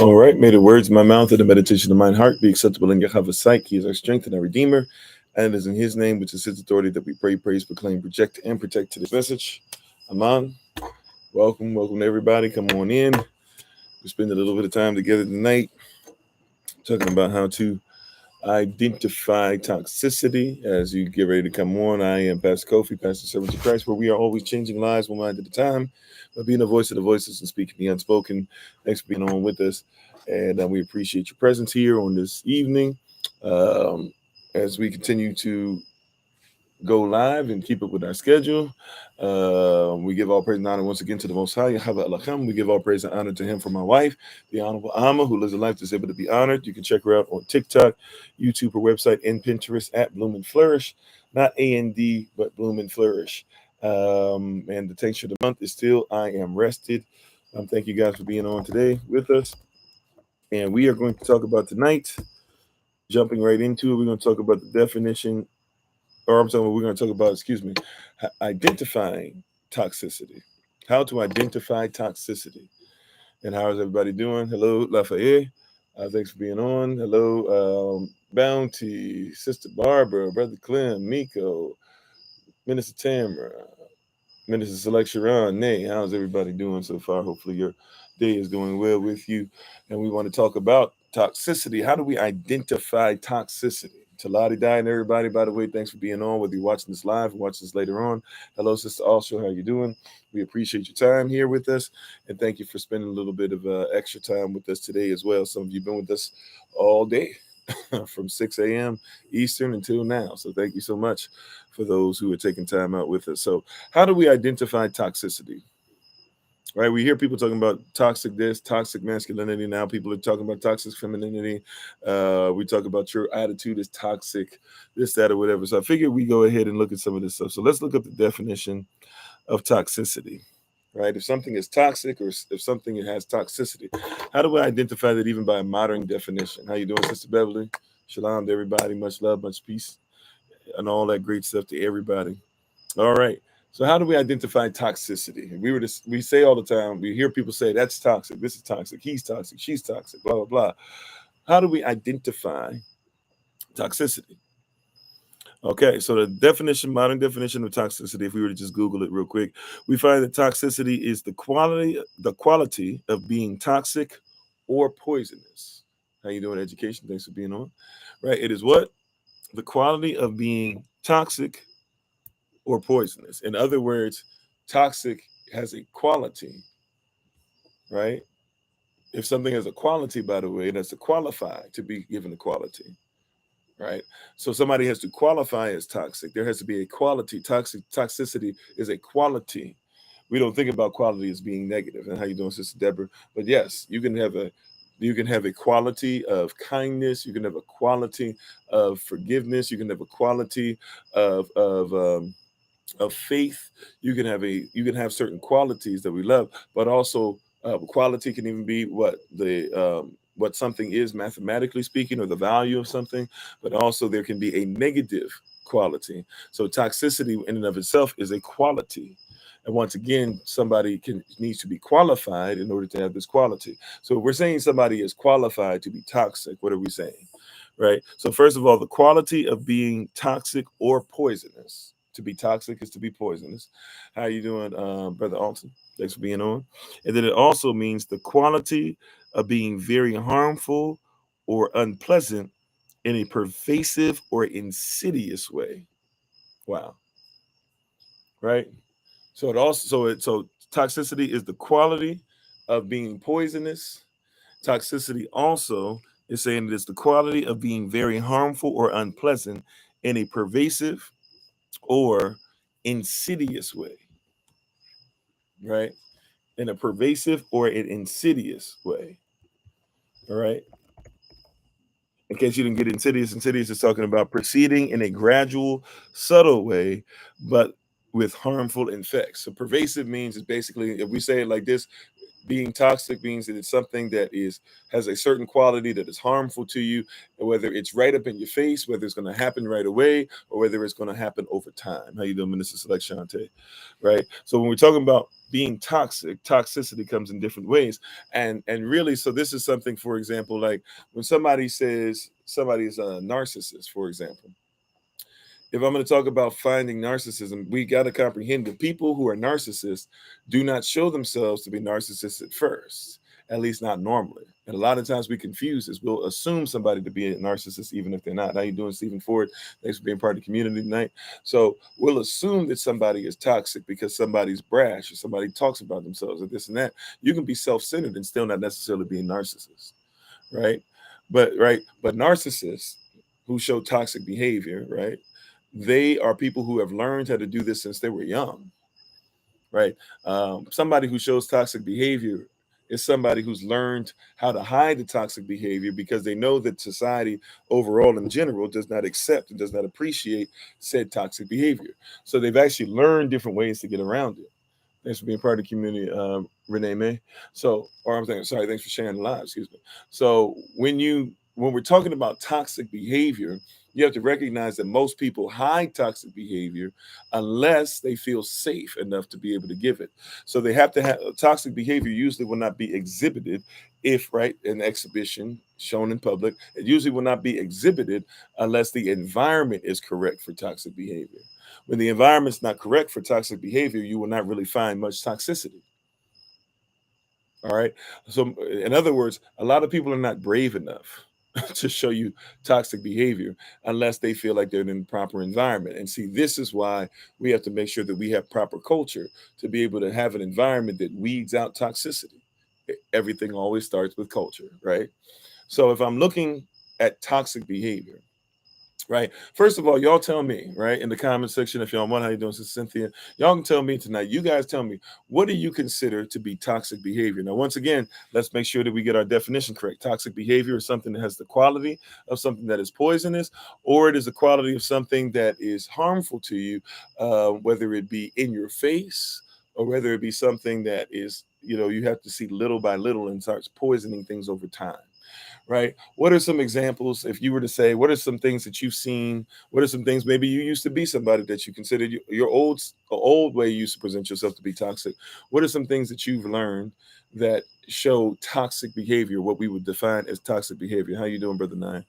All right, may the words of my mouth and the meditation of mine heart be acceptable in Yahweh's sight. He is our strength and our redeemer. And it is in his name, which is his authority, that we pray, praise, proclaim, project, and protect to this message. Aman. Welcome everybody. Come on in. We spend a little bit of time together tonight talking about how to identify toxicity. As you get ready to come on, I am Pastor Kofi, Pastor Servant of Christ, where we are always changing lives one mind at a time, by being the voice of the voiceless and speaking the unspoken. Thanks for being on with us, and we appreciate your presence here on this evening as we continue to go live and keep up with our schedule. We give all praise and honor once again to the Most High, Yahweh Elohim. We give all praise and honor to him for my wife, the Honorable Amma, who lives a life that's able to be honored. You can check her out on TikTok, YouTube, her website, and Pinterest at Bloom and Flourish. Not A-N-D, but Bloom and Flourish. And the tincture of the month is still I Am Rested. Thank you guys for being on today with us. And we are going to talk about tonight, jumping right into it, we're going to talk about the definition we're going to talk about, identifying toxicity. How to identify toxicity. And how is everybody doing? Hello, Lafayette. Thanks for being on. Hello, Bounty, Sister Barbara, Brother Clem, Miko, Minister Tamara, Minister Select Sharon, Nay. How's everybody doing so far? Hopefully your day is going well with you. And we want to talk about toxicity. How do we identify toxicity? Talati Di and everybody, by the way, thanks for being on, whether you're watching this live or watching this later on. Hello, Sister Also, how you doing? We appreciate your time here with us, and thank you for spending a little bit of extra time with us today as well. Some of you have been with us all day from 6 a.m. Eastern until now, so thank you so much for those who are taking time out with us. So how do we identify toxicity? Right, we hear people talking about toxic this, toxic masculinity. Now people are talking about toxic femininity. We talk about your attitude is toxic, this, that, or whatever. So I figured we go ahead and look at some of this stuff. So let's look up the definition of toxicity. Right, if something is toxic or if something has toxicity, how do we identify that even by a modern definition? How you doing, Sister Beverly? Shalom to everybody. Much love, much peace, and all that great stuff to everybody. All right. So how do we identify toxicity? We say all the time, we hear people say that's toxic, this is toxic, he's toxic, she's toxic, blah, blah, blah. How do we identify toxicity? Okay, so the definition, modern definition of toxicity, if we were to just Google it real quick, we find that toxicity is the quality of being toxic or poisonous. How you doing, education? Thanks for being on. Right, it is what? The quality of being toxic or poisonous. In other words, toxic has a quality, right? If something has a quality, by the way, that's to qualify to be given a quality, right? So somebody has to qualify as toxic. There has to be a quality. Toxicity is a quality. We don't think about quality as being negative. And how you doing, Sister Deborah? But yes, you can have a quality of kindness. You can have a quality of forgiveness. You can have a quality of faith. You can have certain qualities that we love, but also quality can even be what something is mathematically speaking, or the value of something, but also there can be a negative quality. So toxicity in and of itself is a quality. And once again, somebody needs to be qualified in order to have this quality. So if we're saying somebody is qualified to be toxic, what are we saying? Right? So first of all, the quality of being toxic or poisonous. To be toxic is to be poisonous. How you doing, Brother Alton? Thanks for being on. And then it also means the quality of being very harmful or unpleasant in a pervasive or insidious way. Wow. Right? So toxicity is the quality of being poisonous. Toxicity also is saying that it's the quality of being very harmful or unpleasant in a pervasive or insidious way, right? In a pervasive or an insidious way, all right? In case you didn't get insidious is talking about proceeding in a gradual, subtle way, but with harmful effects. So pervasive means is basically, if we say it like this, Being toxic means that it's something that has a certain quality that is harmful to you, and whether it's right up in your face, whether it's going to happen right away, or whether it's going to happen over time. How you doing, Minister Select Shante? Right. So when we're talking about being toxic, toxicity comes in different ways, and really, so this is something, for example, like when somebody says somebody's a narcissist, for example. If I'm going to talk about finding narcissism, we got to comprehend that people who are narcissists do not show themselves to be narcissists at first, at least not normally. And a lot of times we confuse this. We'll assume somebody to be a narcissist even if they're not. How you doing, Stephen Ford? Thanks for being part of the community tonight. So we'll assume that somebody is toxic because somebody's brash or somebody talks about themselves or this and that. You can be self-centered and still not necessarily be a narcissist, right? But narcissists who show toxic behavior, right? They are people who have learned how to do this since they were young, right? Somebody who shows toxic behavior is somebody who's learned how to hide the toxic behavior because they know that society overall in general does not accept and does not appreciate said toxic behavior. So they've actually learned different ways to get around it. Thanks for being part of the community, Renee May. So, or I'm saying, sorry, thanks for sharing the live. Excuse me. So, when we're talking about toxic behavior, you have to recognize that most people hide toxic behavior unless they feel safe enough to be able to give it. So they have to have toxic behavior. Usually, will not be exhibited if right an exhibition shown in public. It usually will not be exhibited unless the environment is correct for toxic behavior. When the environment's not correct for toxic behavior, you will not really find much toxicity. All right. So, in other words, a lot of people are not brave enough to show you toxic behavior unless they feel like they're in the proper environment. And see, this is why we have to make sure that we have proper culture to be able to have an environment that weeds out toxicity. Everything always starts with culture, right? So, if I'm looking at toxic behavior, right? First of all, y'all tell me, right, in the comment section, if y'all want, how you doing, Sister Cynthia? Y'all can tell me tonight. You guys tell me, what do you consider to be toxic behavior? Now, once again, let's make sure that we get our definition correct. Toxic behavior is something that has the quality of something that is poisonous, or it is the quality of something that is harmful to you, whether it be in your face or whether it be something that is, you have to see little by little and starts poisoning things over time. Right? What are some examples? If you were to say, what are some things that you've seen? What are some things maybe you used to be somebody that you considered your old way you used to present yourself to be toxic? What are some things that you've learned that show toxic behavior? What we would define as toxic behavior? How you doing, Brother Nine?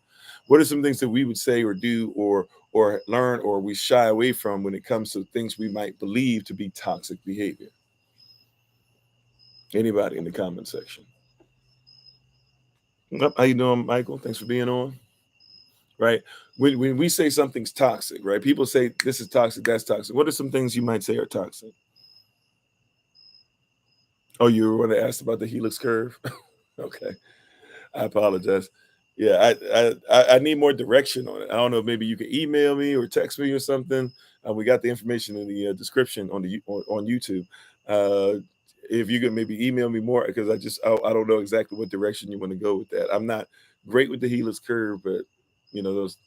What are some things that we would say or do or learn or we shy away from when it comes to things we might believe to be toxic behavior? Anybody in the comment section? How you doing, Michael? Thanks for being on. Right? When we say something's toxic, right? People say this is toxic, that's toxic. What are some things you might say are toxic? Oh, you were going to ask about the helix curve? Okay. I apologize. Yeah, I need more direction on it. I don't know. Maybe you can email me or text me or something. We got the information in the description on YouTube. If you could maybe email me more, because I don't know exactly what direction you want to go with that. I'm not great with the helix curve, but those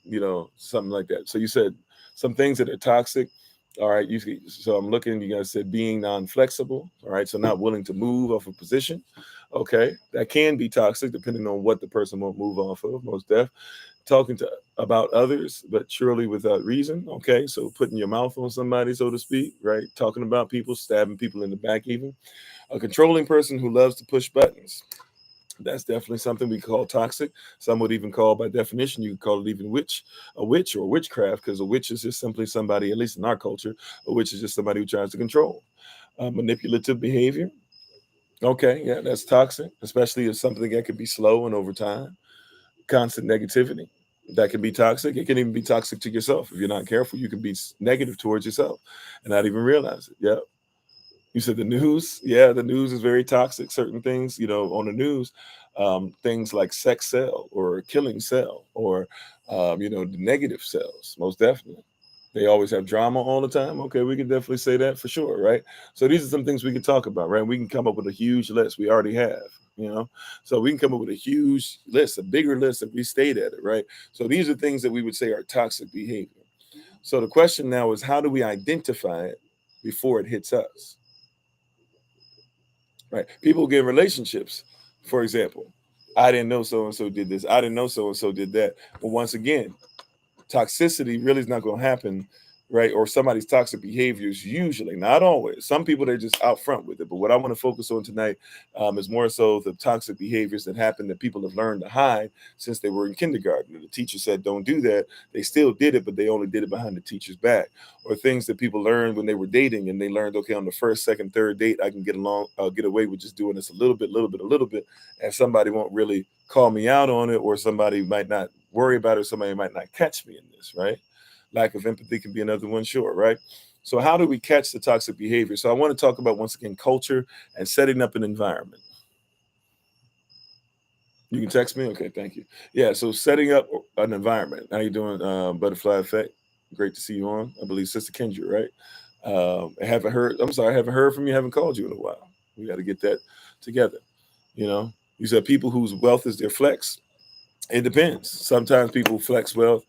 something like that. So you said some things that are toxic. All right, so I'm looking. You guys said being non-flexible. All right, so not willing to move off a position. Okay, that can be toxic depending on what the person won't move off of. Most deaf, talking to about others, but surely without reason. Okay, so putting your mouth on somebody, so to speak, right? Talking about people, stabbing people in the back, even a controlling person who loves to push buttons. That's definitely something we call toxic. Some would even call, by definition, you could call it even a witch or witchcraft, because a witch is just simply somebody, at least in our culture, a witch is just somebody who tries to control. Manipulative behavior. Okay, yeah, that's toxic, especially if something that could be slow and over time. Constant negativity. That can be toxic. It can even be toxic to yourself. If you're not careful, you can be negative towards yourself and not even realize it. Yeah. You said the news. Yeah, the news is very toxic. Certain things, on the news, things like sex sell or killing sell or, the negative sells, most definitely. They always have drama all the time. Okay, we can definitely say that for sure, right? So these are some things we can talk about, right? We can come up with a huge list. We already have. So we can come up with a huge list, a bigger list if we stayed at it, right? So these are things that we would say are toxic behavior. So the question now is, how do we identify it before it hits us? right? People get in relationships, for example. I didn't know so and so did this. I didn't know so and so did that. But once again, toxicity really is not going to happen, right? Or somebody's toxic behaviors, usually, not always. Some people, they're just out front with it. But what I want to focus on tonight is more so the toxic behaviors that happen that people have learned to hide since they were in kindergarten. And the teacher said, don't do that. They still did it, but they only did it behind the teacher's back. Or things that people learned when they were dating, and they learned, okay, on the first, second, third date, I can get away with just doing this a little bit, and somebody won't really call me out on it, or somebody might not worry about it, somebody might not catch me in this, right? Lack of empathy can be another one, sure, right? So how do we catch the toxic behavior? So I want to talk about, once again, culture and setting up an environment. You can text me? Okay, thank you. Yeah, so setting up an environment. How you doing, Butterfly Effect? Great to see you on. I believe Sister Kendra, right? I haven't heard, I'm sorry, I haven't heard from you, haven't called you in a while. We got to get that together. You know, you said people whose wealth is their flex. It depends. Sometimes people flex wealth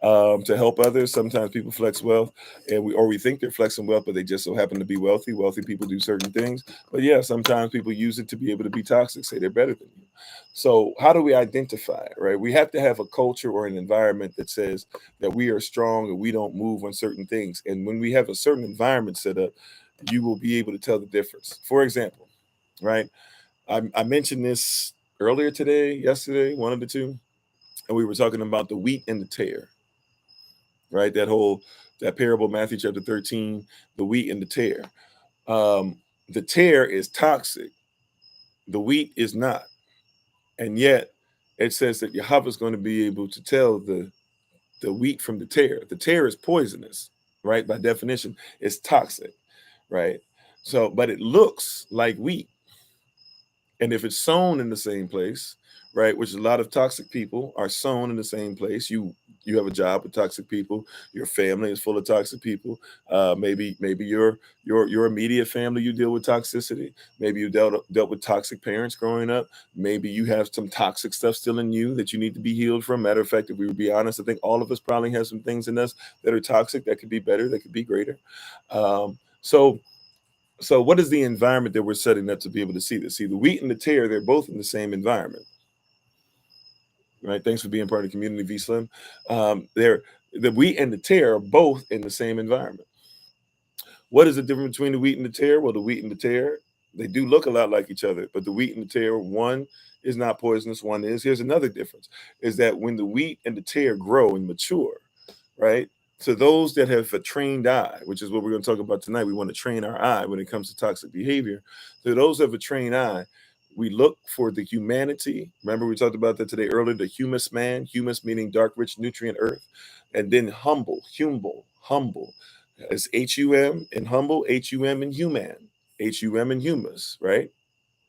to help others. Sometimes people flex wealth, and we think they're flexing wealth, but they just so happen to be wealthy. Wealthy people do certain things, but yeah, sometimes people use it to be able to be toxic. Say they're better than you. So how do we identify it? Right? We have to have a culture or an environment that says that we are strong and we don't move on certain things. And when we have a certain environment set up, you will be able to tell the difference. For example, right? I mentioned this earlier today, yesterday, one of the two, and we were talking about the wheat and the tare, right? That parable, Matthew chapter 13, the wheat and the tare. The tare is toxic, the wheat is not, and yet it says that Yahweh is going to be able to tell the wheat from the tare. The tare is poisonous, right? By definition, it's toxic, right? So, but it looks like wheat. And if it's sown in the same place, right, which a lot of toxic people are sown in the same place. You have a job with toxic people. Your family is full of toxic people. Maybe your immediate family, you deal with toxicity. Maybe you dealt with toxic parents growing up. Maybe you have some toxic stuff still in you that you need to be healed from. Matter of fact, if we would be honest, I think all of us probably have some things in us that are toxic that could be better, that could be greater. So what is the environment that we're setting up to be able to see this? See, the wheat and the tare, they're both in the same environment, right? Thanks for being part of the community, V Slim. The wheat and the tare are both in the same environment. What is the difference between the wheat and the tare? Well, the wheat and the tare, they do look a lot like each other, but the wheat and the tare, one is not poisonous, one is. Here's another difference, is that when the wheat and the tare grow and mature, right? To those that have a trained eye, which is what we're going to talk about tonight, we want to train our eye when it comes to toxic behavior. To those that have a trained eye, we look for the humanity. Remember, we talked about that today earlier, the humus man, humus meaning dark, rich, nutrient earth, and then humble. It's H-U-M and humble, H-U-M and human, H-U-M and humus, right?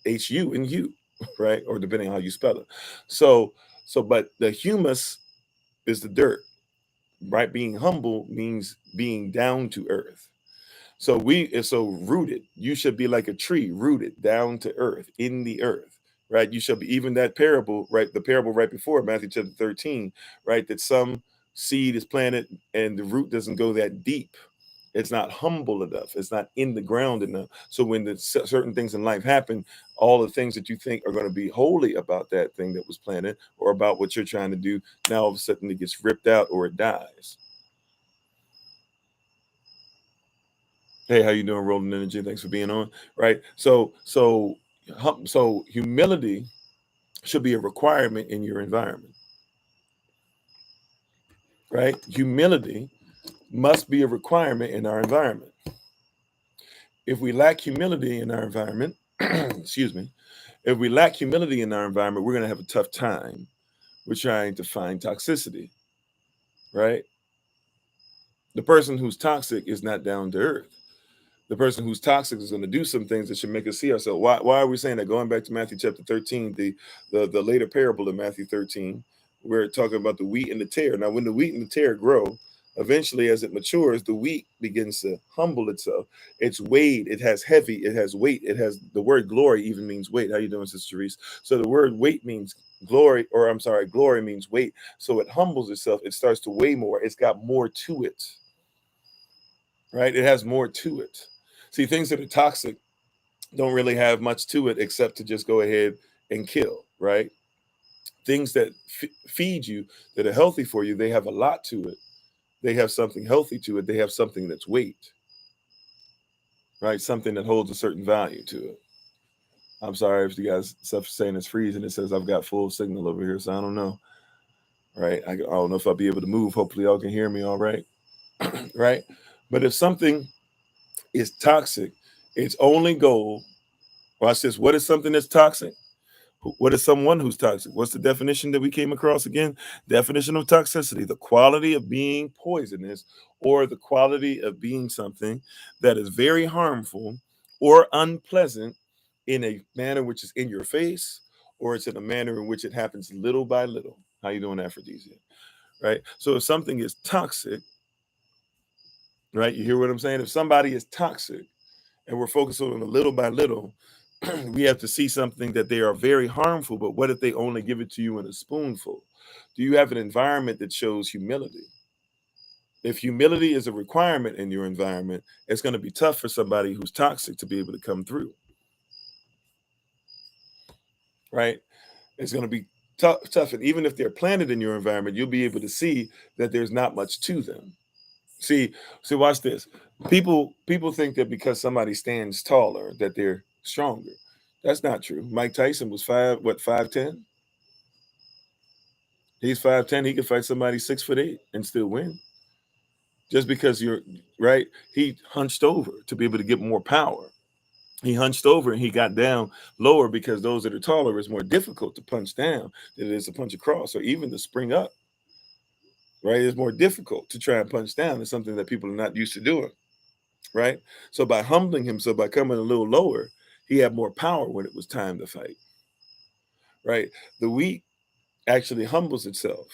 H-U and you, right? Or depending on how you spell it. But the humus is the dirt, right? Being humble means being down to earth. So rooted. You should be like a tree, rooted down to earth, in the earth, right? You should be, even that parable, right? The parable right before Matthew chapter 13, right? That some seed is planted and the root doesn't go that deep. It's not humble enough. It's not in the ground enough. So when the certain things in life happen, all the things that you think are going to be holy about that thing that was planted or about what you're trying to do, now all of a sudden it gets ripped out or it dies. Hey, how you doing, Rolling Energy? Thanks for being on. Right. So humility should be a requirement in your environment. Right? Humility must be a requirement in our environment. If we lack humility in our environment, excuse me, if we lack humility in our environment, we're going to have a tough time with trying to find toxicity. Right? The person who's toxic is not down to earth. The person who's toxic is going to do some things that should make us see ourselves. Why are we saying that? Going back to Matthew chapter 13, the later parable of Matthew 13, we're talking about the wheat and the tare. Now, when the wheat and the tare grow, eventually as it matures, the wheat begins to humble itself. It's weighed, it has heavy, it has weight, it has the word glory even means weight. How you doing, Sister Therese? So the word weight means glory, or I'm sorry, glory means weight. So it humbles itself, it starts to weigh more, it's got more to it. Right? It has more to it. See, things that are toxic, don't really have much to it except to just go ahead and kill, right? Things that feed you, that are healthy for you, they have a lot to it. They have something healthy to it. They have something that's weight, right? Something that holds a certain value to it. I'm sorry if you guys stuff saying it's freezing. It says I've got full signal over here, so I don't know, right? I don't know if I'll be able to move. Hopefully y'all can hear me all right, right? But if something is toxic, its only goal, watch this, what is something that's toxic? What is someone who's toxic? What's the definition that we came across again? Definition of toxicity: the quality of being poisonous, or the quality of being something that is very harmful or unpleasant in a manner which is in your face, or it's in a manner in which it happens little by little. How you doing, Aphrodisia? Right? So if something is toxic, right? You hear what I'm saying? If somebody is toxic and we're focusing on a little by little, we have to see something that they are very harmful, but what if they only give it to you in a spoonful? Do you have an environment that shows humility? If humility is a requirement in your environment, it's going to be tough for somebody who's toxic to be able to come through, right? It's going to be tough. And even if they're planted in your environment, you'll be able to see that there's not much to them. See, watch this. People think that because somebody stands taller that they're stronger. That's not true. Mike Tyson was 5'10"? He's 5'10". He could fight somebody 6'8" and still win. Just because you're right, he hunched over to be able to get more power. He hunched over and he got down lower because those that are taller is more difficult to punch down than it is to punch across or even to spring up. Right? It's more difficult to try and punch down. It's something that people are not used to doing. Right? So by humbling himself, by coming a little lower, he had more power when it was time to fight. Right? The wheat actually humbles itself.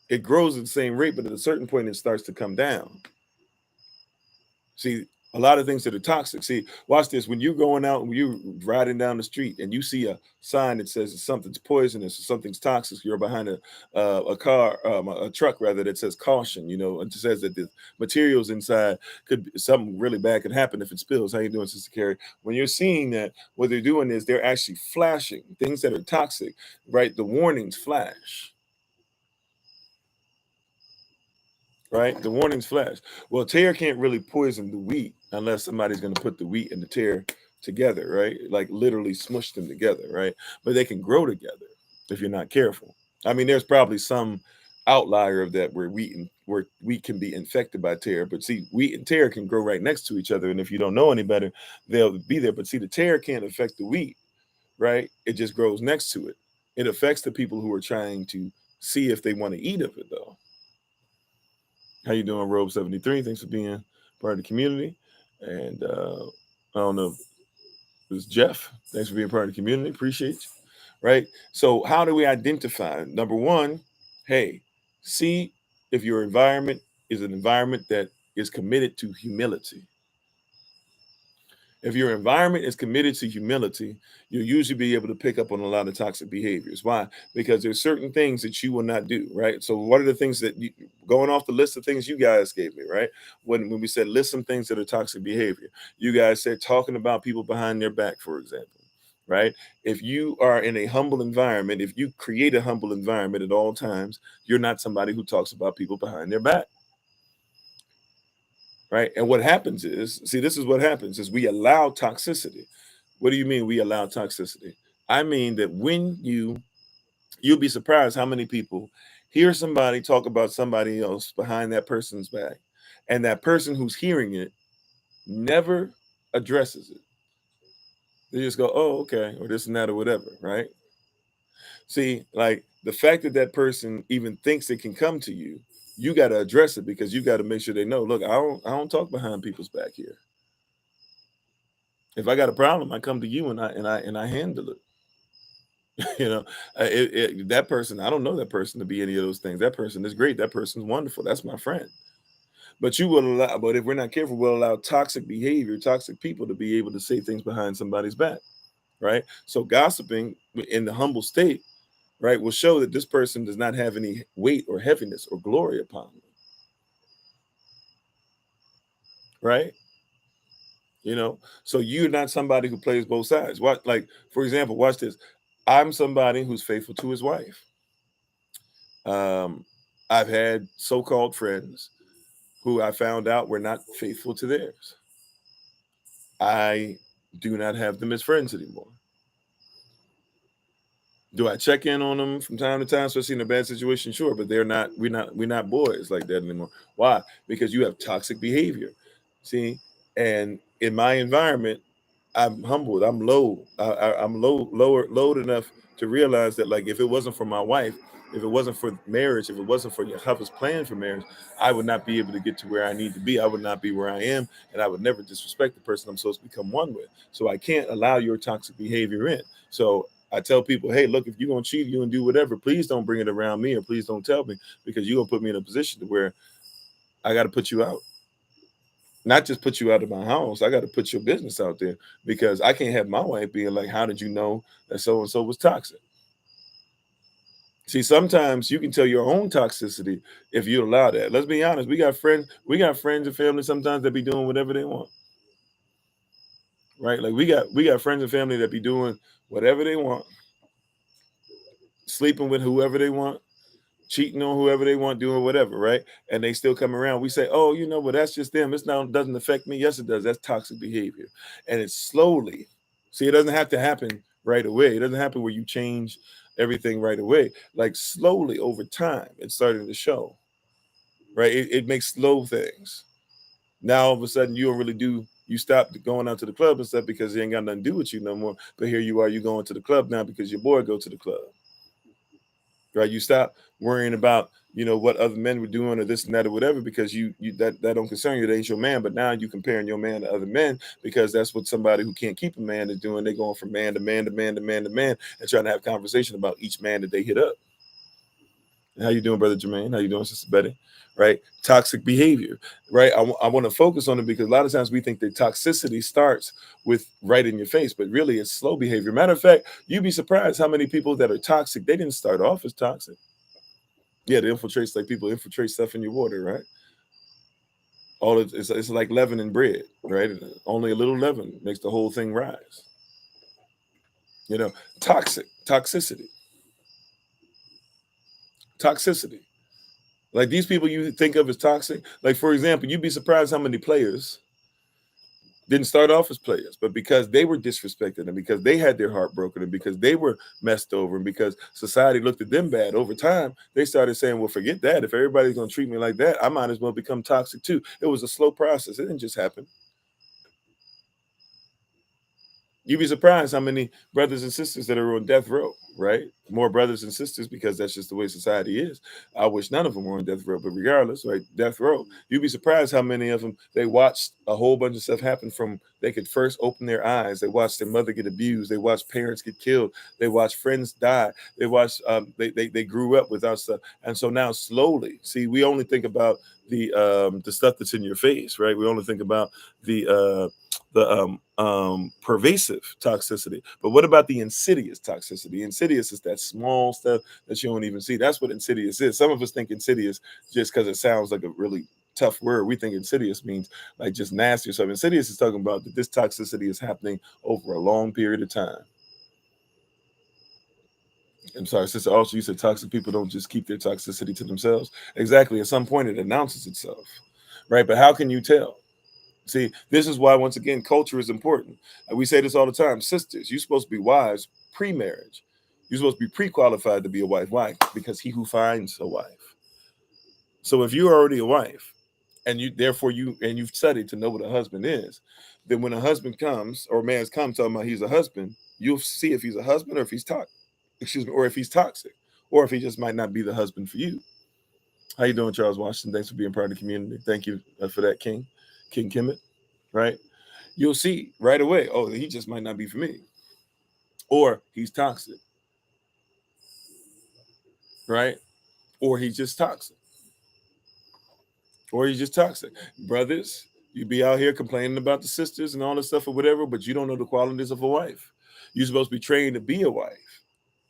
It grows at the same rate, but at a certain point, it starts to come down. See, a lot of things that are toxic. See, watch this. When you're going out and you're riding down the street and you see a sign that says something's poisonous or something's toxic, you're behind a car, a truck rather, that says caution. You know, it says that the materials inside something really bad could happen if it spills. How you doing, Sister Carrie? When you're seeing that, what they're doing is they're actually flashing things that are toxic. Right, the warnings flash. Right? The warnings flash. Well, tear can't really poison the wheat unless somebody's going to put the wheat and the tear together, right? Like literally smush them together, right? But they can grow together if you're not careful. I mean, there's probably some outlier of that where wheat can be infected by tear, but see, wheat and tear can grow right next to each other, and if you don't know any better, they'll be there. But see, the tear can't affect the wheat, right? It just grows next to it. It affects the people who are trying to see if they want to eat of it, though. How you doing, Robe 73? Thanks for being part of the community. And I don't know, it was Jeff. Thanks for being part of the community. Appreciate you. Right? So how do we identify? Number one, hey, see if your environment is an environment that is committed to humility. If your environment is committed to humility, you'll usually be able to pick up on a lot of toxic behaviors. Why? Because there's certain things that you will not do, right? So what are the things that going off the list of things you guys gave me, right? When we said list some things that are toxic behavior, you guys said talking about people behind their back, for example, right? If you are in a humble environment, if you create a humble environment at all times, you're not somebody who talks about people behind their back. Right. And what happens is, see, this is what happens is we allow toxicity. What do you mean we allow toxicity? I mean that when you'll be surprised how many people hear somebody talk about somebody else behind that person's back, and that person who's hearing it never addresses it. They just go, oh, okay, or this and that or whatever, right? See, like the fact that that person even thinks it can come to you, you got to address it because you got to make sure they know, look, I don't talk behind people's back here. If I got a problem, I come to you and I handle it. You know, that person, I don't know that person to be any of those things. That person is great. That person's wonderful. That's my friend. But you will allow, but if we're not careful, we'll allow toxic behavior, toxic people to be able to say things behind somebody's back, right? So gossiping in the humble state, right, will show that this person does not have any weight or heaviness or glory upon them, right? So you're not somebody who plays both sides. What, like, for example, watch this. I'm somebody who's faithful to his wife. I've had so-called friends who I found out were not faithful to theirs. I do not have them as friends anymore. Do I check in on them from time to time, especially in a bad situation? Sure, but we're not boys like that anymore. Why? Because you have toxic behavior. See, and in my environment, I'm humbled. I'm low. I'm low enough to realize that, like, if it wasn't for my wife, if it wasn't for marriage, if it wasn't for Yahweh's plan for marriage, I would not be able to get to where I need to be. I would not be where I am, and I would never disrespect the person I'm supposed to become one with. So I can't allow your toxic behavior in. So I tell people, hey, look, if you're gonna cheat, you and do whatever, please don't bring it around me, or please don't tell me, because you're gonna put me in a position to where I got to put you out. Not just put you out of my house, I got to put your business out there, because I can't have my wife being like, how did you know that so and so was toxic? See, sometimes you can tell your own toxicity if you allow that. Let's be honest. We got friends and family sometimes that be doing whatever they want. Right? Like we got friends and family that be doing whatever they want, sleeping with whoever they want, cheating on whoever they want, doing whatever, right? And they still come around. We say, oh, well, that's just them. It's not doesn't affect me. Yes, it does. That's toxic behavior. And it's slowly. See, it doesn't have to happen right away. It doesn't happen where you change everything right away. Like, slowly over time, it's starting to show. Right? It makes slow things. Now all of a sudden you stop going out to the club and stuff because it ain't got nothing to do with you no more. But here you are, you going to the club now because your boy go to the club. Right? You stop worrying about what other men were doing or this and that or whatever, because you that don't concern you. That ain't your man. But now you comparing your man to other men, because that's what somebody who can't keep a man is doing. They're going from man to man to man to man to man and trying to have conversation about each man that they hit up. How you doing, brother Jermaine? How you doing, sister Betty? Right? Toxic behavior. Right? I want to focus on it because a lot of times we think that toxicity starts with right in your face, but really it's slow behavior. Matter of fact, you'd be surprised how many people that are toxic, they didn't start off as toxic. Yeah, they infiltrate, like people infiltrate stuff in your water, right? It's like leaven in bread, right? Only a little leaven makes the whole thing rise. Toxicity. Like, these people you think of as toxic. Like, for example, you'd be surprised how many players didn't start off as players, but because they were disrespected and because they had their heart broken and because they were messed over and because society looked at them bad, over time, they started saying, well, forget that. If everybody's going to treat me like that, I might as well become toxic too. It was a slow process. It didn't just happen. You'd be surprised how many brothers and sisters that are on death row, right? More brothers and sisters, because that's just the way society is. I wish none of them were on death row, but regardless, right? Death row. You'd be surprised how many of them, they watched a whole bunch of stuff happen from they could first open their eyes. They watched their mother get abused. They watched parents get killed. They watched friends die. They watched, they grew up without stuff. And so now slowly, see, we only think about the stuff that's in your face, right? We only think about the pervasive toxicity. But what about the insidious toxicity? Insidious is that small stuff that you don't even see. That's what insidious is. Some of us think insidious just because it sounds like a really tough word. We think insidious means like just nasty or something. Insidious is talking about that this toxicity is happening over a long period of time. I'm sorry, Sister Also, you said toxic people don't just keep their toxicity to themselves. Exactly. At some point, it announces itself, right? But how can you tell? See, this is why, once again, culture is important. And we say this all the time. Sisters, you're supposed to be wives pre-marriage. You're supposed to be pre-qualified to be a wife. Why? Because he who finds a wife. So if you're already a wife, and you've studied to know what a husband is, then when a husband comes, or a man's come talking about he's a husband, you'll see if he's a husband or if he's or if he's toxic, or if he just might not be the husband for you. How you doing, Charles Washington? Thanks for being part of the community. Thank you for that, King Kemet. Right? You'll see right away, oh, he just might not be for me. Or he's toxic. Right? Or he's just toxic. Brothers, you be out here complaining about the sisters and all this stuff or whatever, but you don't know the qualities of a wife. You're supposed to be trained to be a wife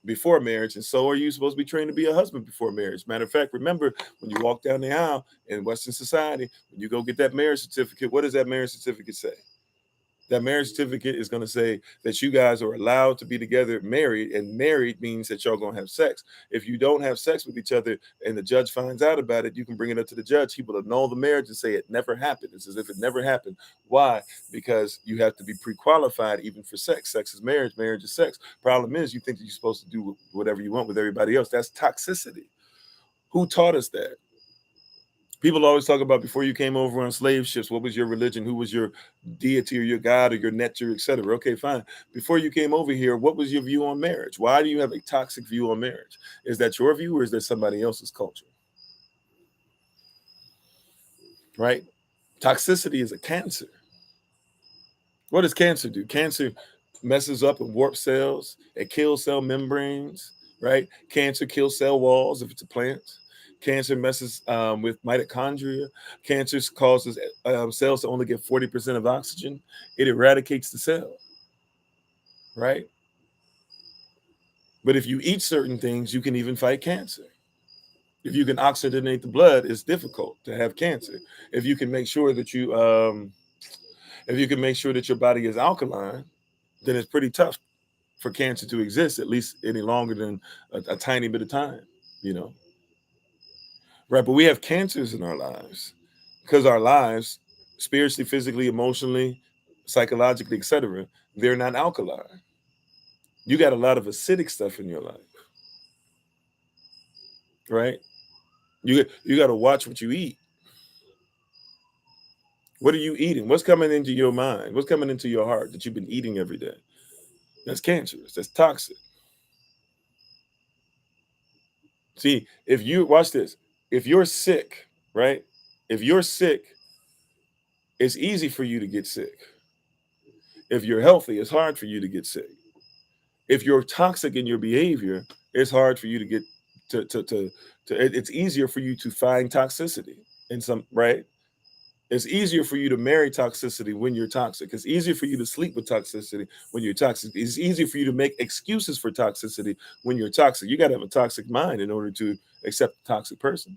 before marriage, and so are you supposed to be trained to be a husband before marriage. Matter of fact, remember, when you walk down the aisle in Western society, when you go get that marriage certificate, what does that marriage certificate say? That marriage certificate is going to say that you guys are allowed to be together, married, and married means that y'all going to have sex. If you don't have sex with each other and the judge finds out about it, you can bring it up to the judge. He will annul the marriage and say it never happened. It's as if it never happened. Why? Because you have to be pre-qualified even for sex. Sex is marriage. Marriage is sex. Problem is, you think that you're supposed to do whatever you want with everybody else. That's toxicity. Who taught us that? People always talk about before you came over on slave ships, what was your religion? Who was your deity or your God or your nectar, etc.? Okay, fine. Before you came over here, what was your view on marriage? Why do you have a toxic view on marriage? Is that your view or is that somebody else's culture? Right? Toxicity is a cancer. What does cancer do? Cancer messes up and warps cells. It kills cell membranes, right? Cancer kills cell walls if it's a plant. Cancer messes with mitochondria. Cancer causes cells to only get 40% of oxygen. It eradicates the cell, right? But if you eat certain things, you can even fight cancer. If you can oxygenate the blood, it's difficult to have cancer. If you can make sure that your body is alkaline, then it's pretty tough for cancer to exist, at least any longer than a tiny bit of time, you know. Right, but we have cancers in our lives because our lives, spiritually, physically, emotionally, psychologically, etc., they're not alkaline. You got a lot of acidic stuff in your life, right? You got to watch what you eat. What are you eating? What's coming into your mind? What's coming into your heart that you've been eating every day? That's cancerous. That's toxic. See, if you watch this, if you're sick, right? If you're sick, it's easy for you to get sick. If you're healthy, it's hard for you to get sick. If you're toxic in your behavior, it's hard for you to get it's easier for you to find toxicity in some, right? It's easier for you to marry toxicity when you're toxic. It's easier for you to sleep with toxicity when you're toxic. It's easier for you to make excuses for toxicity when you're toxic. You got to have a toxic mind in order to accept a toxic person.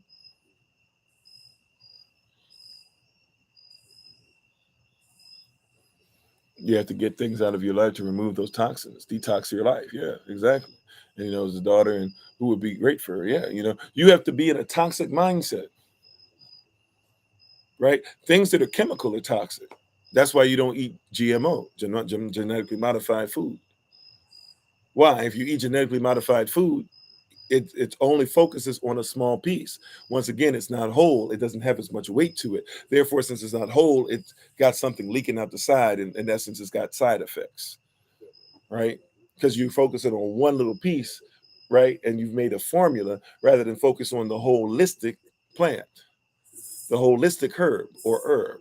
You have to get things out of your life to remove those toxins, detox your life. Yeah, exactly. And, as a daughter, and who would be great for her. Yeah, you have to be in a toxic mindset, right? Things that are chemical are toxic. That's why you don't eat GMO, genetically modified food. Why? If you eat genetically modified food, it only focuses on a small piece. Once again, it's not whole. It doesn't have as much weight to it. Therefore, since it's not whole, it's got something leaking out the side. And in essence, it's got side effects, right? Because you're focusing on one little piece, right? And you've made a formula rather than focus on the holistic plant, the holistic herb or herb.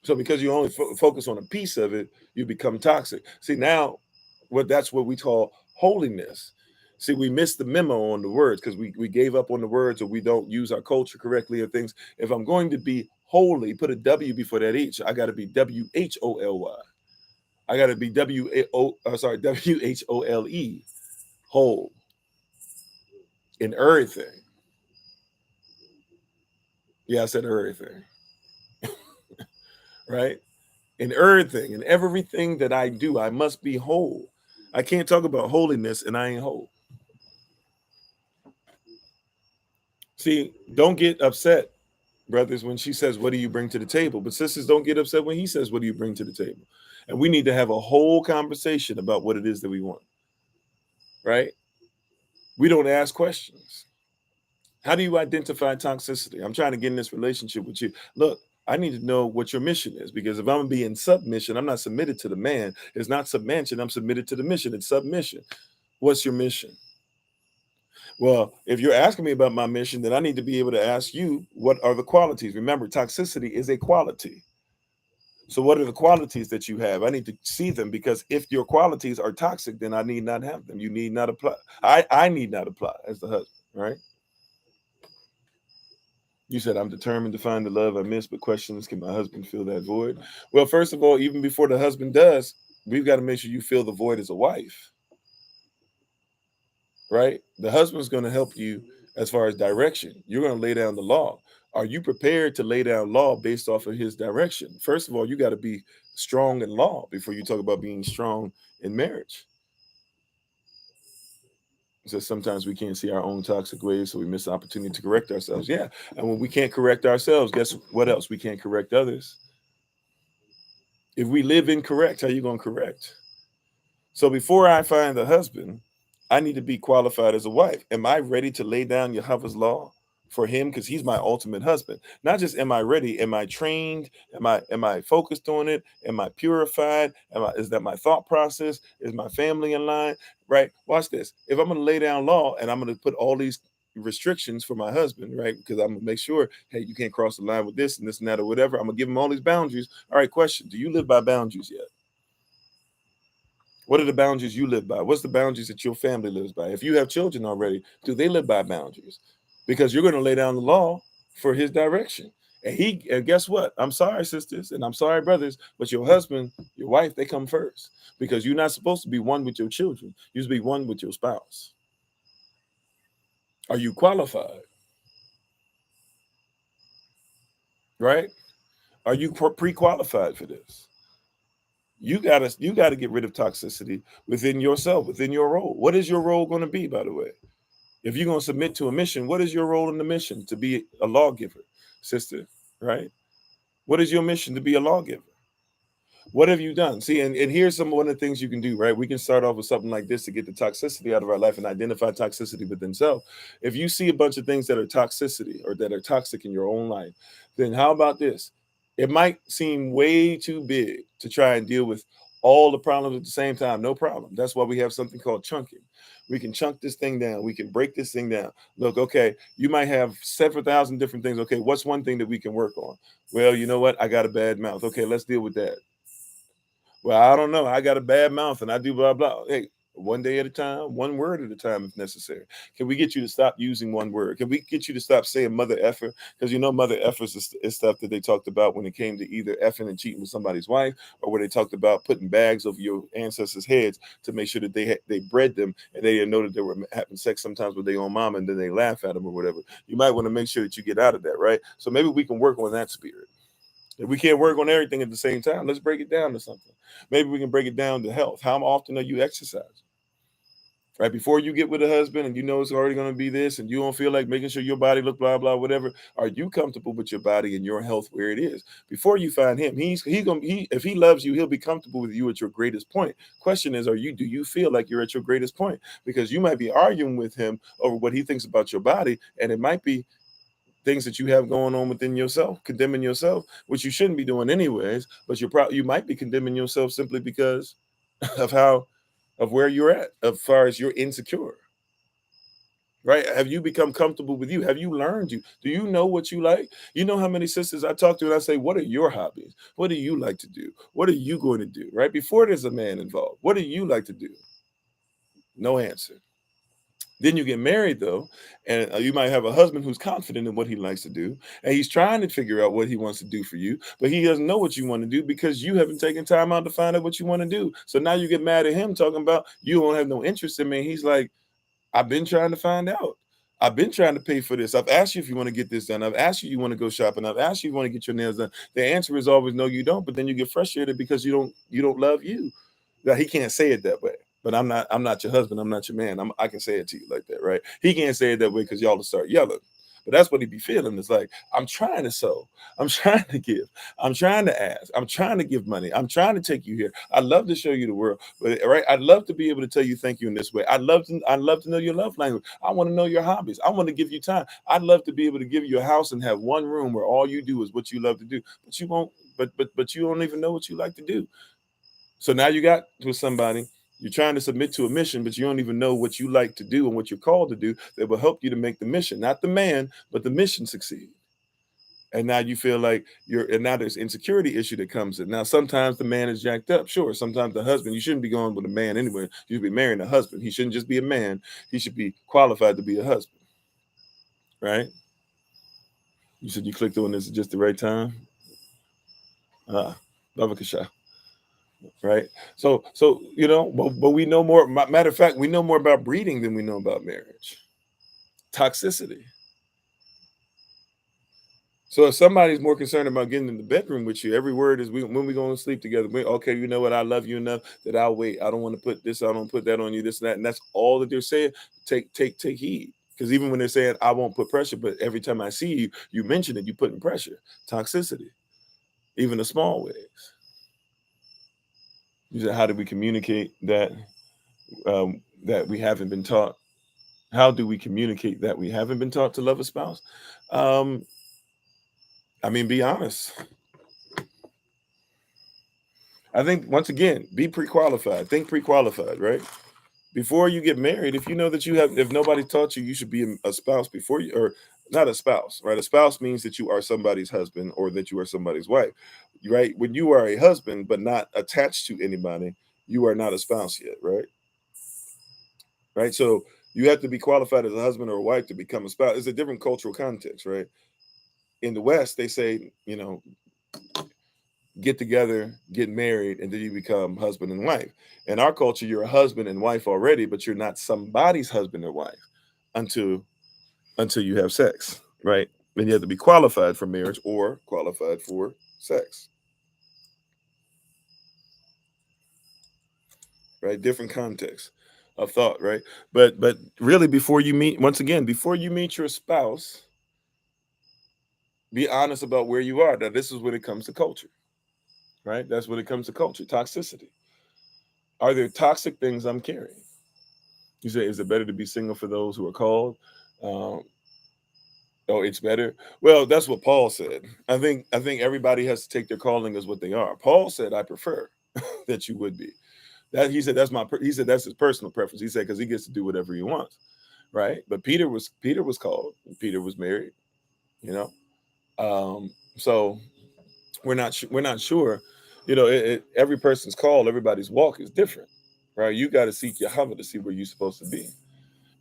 So because you only focus on a piece of it, you become toxic. See, now that's what we call holiness. See, we missed the memo on the words because we gave up on the words, or we don't use our culture correctly or things. If I'm going to be holy, put a W before that H. I got to be WHOLY. I got to be WHOLE, whole in everything. Yeah, I said everything. Right? In everything that I do, I must be whole. I can't talk about holiness and I ain't whole. See, don't get upset, brothers, when she says, "What do you bring to the table?" But sisters, don't get upset when he says, "What do you bring to the table?" And we need to have a whole conversation about what it is that we want, right? We don't ask questions. How do you identify toxicity? I'm trying to get in this relationship with you. Look, I need to know what your mission is, because if I'm gonna be in submission, I'm not submitted to the man. It's not submission. I'm submitted to the mission. It's submission. What's your mission? Well, if you're asking me about my mission, then I need to be able to ask you, what are the qualities? Remember, toxicity is a quality. So what are the qualities that you have? I need to see them, because if your qualities are toxic, then I need not have them. You need not apply. I need not apply as the husband, right? You said, I'm determined to find the love I miss, but questions, can my husband fill that void? Well, first of all, even before the husband does, we've got to make sure you fill the void as a wife, right? The husband's going to help you as far as direction. You're going to lay down the law. Are you prepared to lay down law based off of his direction? First of all, you got to be strong in law before you talk about being strong in marriage. So sometimes we can't see our own toxic ways, so we miss the opportunity to correct ourselves. Yeah. And when we can't correct ourselves, guess what else? We can't correct others. If we live incorrect, how you going to correct? So before I find a husband, I need to be qualified as a wife. Am I ready to lay down Yahweh's law for him? Because he's my ultimate husband. Not just am I ready, am I trained? Am I focused on it? Am I purified? Is that my thought process? Is my family in line? Right? Watch this. If I'm gonna lay down law and I'm gonna put all these restrictions for my husband, right? Because I'm gonna make sure, hey, you can't cross the line with this and this and that or whatever. I'm gonna give him all these boundaries. All right, question. Do you live by boundaries yet? What are the boundaries you live by? What's the boundaries that your family lives by? If you have children already, do they live by boundaries? Because you're going to lay down the law for his direction. And guess what? I'm sorry, sisters, and I'm sorry, brothers, but your husband, your wife, they come first. Because you're not supposed to be one with your children. You're supposed to be one with your spouse. Are you qualified? Right? Are you pre-qualified for this? You gotta get rid of toxicity within yourself, within your role. What is your role going to be, by the way? If you're going to submit to a mission, what is your role in the mission? To be a lawgiver, sister, right? What is your mission? To be a lawgiver. What have you done? See, and here's one of the things you can do, right? We can start off with something like this to get the toxicity out of our life and identify toxicity within self. If you see a bunch of things that are toxicity or that are toxic in your own life, then how about this? It might seem way too big to try and deal with all the problems at the same time. No problem. That's why we have something called chunking. We can chunk this thing down. We can break this thing down. Look, okay, you might have several thousand different things. Okay, what's one thing that we can work on? Well, you know what? I got a bad mouth. Okay, let's deal with that. Well, I don't know. I got a bad mouth and I do blah, blah. Hey, one day at a time, one word at a time if necessary. Can we get you to stop using one word? Can we get you to stop saying mother effer? Because you know, mother effer is stuff that they talked about when it came to either effing and cheating with somebody's wife, or where they talked about putting bags over your ancestors' heads to make sure that they bred them and they didn't know that they were having sex sometimes with their own mom and then they laugh at them or whatever. You might want to make sure that you get out of that, right? So maybe we can work on that spirit. If we can't work on everything at the same time, let's break it down to something. Maybe we can break it down to health. How often are you exercising? Right before you get with a husband and you know it's already going to be this and you don't feel like making sure your body look blah blah whatever, are you comfortable with your body and your health where it is? Before you find him, if he loves you, he'll be comfortable with you at your greatest point. Question is, do you feel like you're at your greatest point? Because you might be arguing with him over what he thinks about your body, and it might be things that you have going on within yourself, condemning yourself, which you shouldn't be doing anyways, but you might be condemning yourself simply because of where you're at as far as you're insecure. Right? Have you become comfortable with you? Have you learned you? Do you know what you like? You know how many sisters I talk to and I say, what are your hobbies? What do you like to do? What are you going to do? Right? Before there's a man involved, what do you like to do? No answer. Then you get married, though, and you might have a husband who's confident in what he likes to do, and he's trying to figure out what he wants to do for you, but he doesn't know what you want to do because you haven't taken time out to find out what you want to do. So now you get mad at him talking about you don't have no interest in me. He's like, I've been trying to find out. I've been trying to pay for this. I've asked you if you want to get this done. I've asked you want to go shopping. I've asked you want to get your nails done. The answer is always no, you don't. But then you get frustrated because you don't love you. Now he can't say it that way. But I'm not your husband. I'm not your man. I can say it to you like that, right? He can't say it that way because y'all will start yelling. But that's what he be feeling. It's like, I'm trying to sow. I'm trying to give. I'm trying to ask. I'm trying to give money. I'm trying to take you here. I'd love to show you the world. But right, I'd love to be able to tell you thank you in this way. I'd love to know your love language. I want to know your hobbies. I want to give you time. I'd love to be able to give you a house and have one room where all you do is what you love to do. But you won't, but you don't even know what you like to do. So now you got with somebody, you're trying to submit to a mission, but you don't even know what you like to do and what you're called to do that will help you to make the mission, not the man, but the mission succeed. And now you feel like and now there's insecurity issue that comes in. Now, sometimes the man is jacked up. Sure. Sometimes the husband, you shouldn't be going with a man anyway. You should be marrying a husband. He shouldn't just be a man. He should be qualified to be a husband. Right? You said you clicked on this at just the right time. Baba Kasha. Right. So but we know more. Matter of fact, we know more about breeding than we know about marriage. Toxicity. So if somebody's more concerned about getting in the bedroom with you, every word is when we going to sleep together. Okay, you know what? I love you enough that I'll wait. I don't want to put this. I don't put that on you. This and that, and that's all that they're saying. Take heed, because even when they're saying I won't put pressure, but every time I see you, you mention it. You putting pressure, toxicity, even the small ways. You said, how do we communicate that that we haven't been taught? How do we communicate that we haven't been taught to love a spouse? Um, I mean, be honest. I think once again, be pre-qualified. Think pre-qualified, right? Before you get married, if you know that you have, if nobody taught you, you should be a spouse before you, or not a spouse, right? A spouse means that you are somebody's husband or that you are somebody's wife, right? When you are a husband but not attached to anybody, you are not a spouse yet, right? Right. So you have to be qualified as a husband or a wife to become a spouse. It's a different cultural context, right? In the West, they say, get together, get married, and then you become husband and wife. In our culture, you're a husband and wife already, but you're not somebody's husband or wife until you have sex, right? And you have to be qualified for marriage or qualified for sex, right? Different context of thought, right? But really, before you meet, once again, before you meet your spouse, be honest about where you are. Now, this is when it comes to culture, right? That's when it comes to culture, toxicity. Are there toxic things I'm carrying? You say, is it better to be single for those who are called? Um, oh, it's better. Well, that's what Paul said. I think everybody has to take their calling as what they are. Paul said, I prefer that you would be. That he said he said that's his personal preference. He said because he gets to do whatever he wants, right? But Peter was called. Peter was married. You know, so we're not sure. Every person's call, everybody's walk is different, right? You got to seek Yahweh to see where you're supposed to be.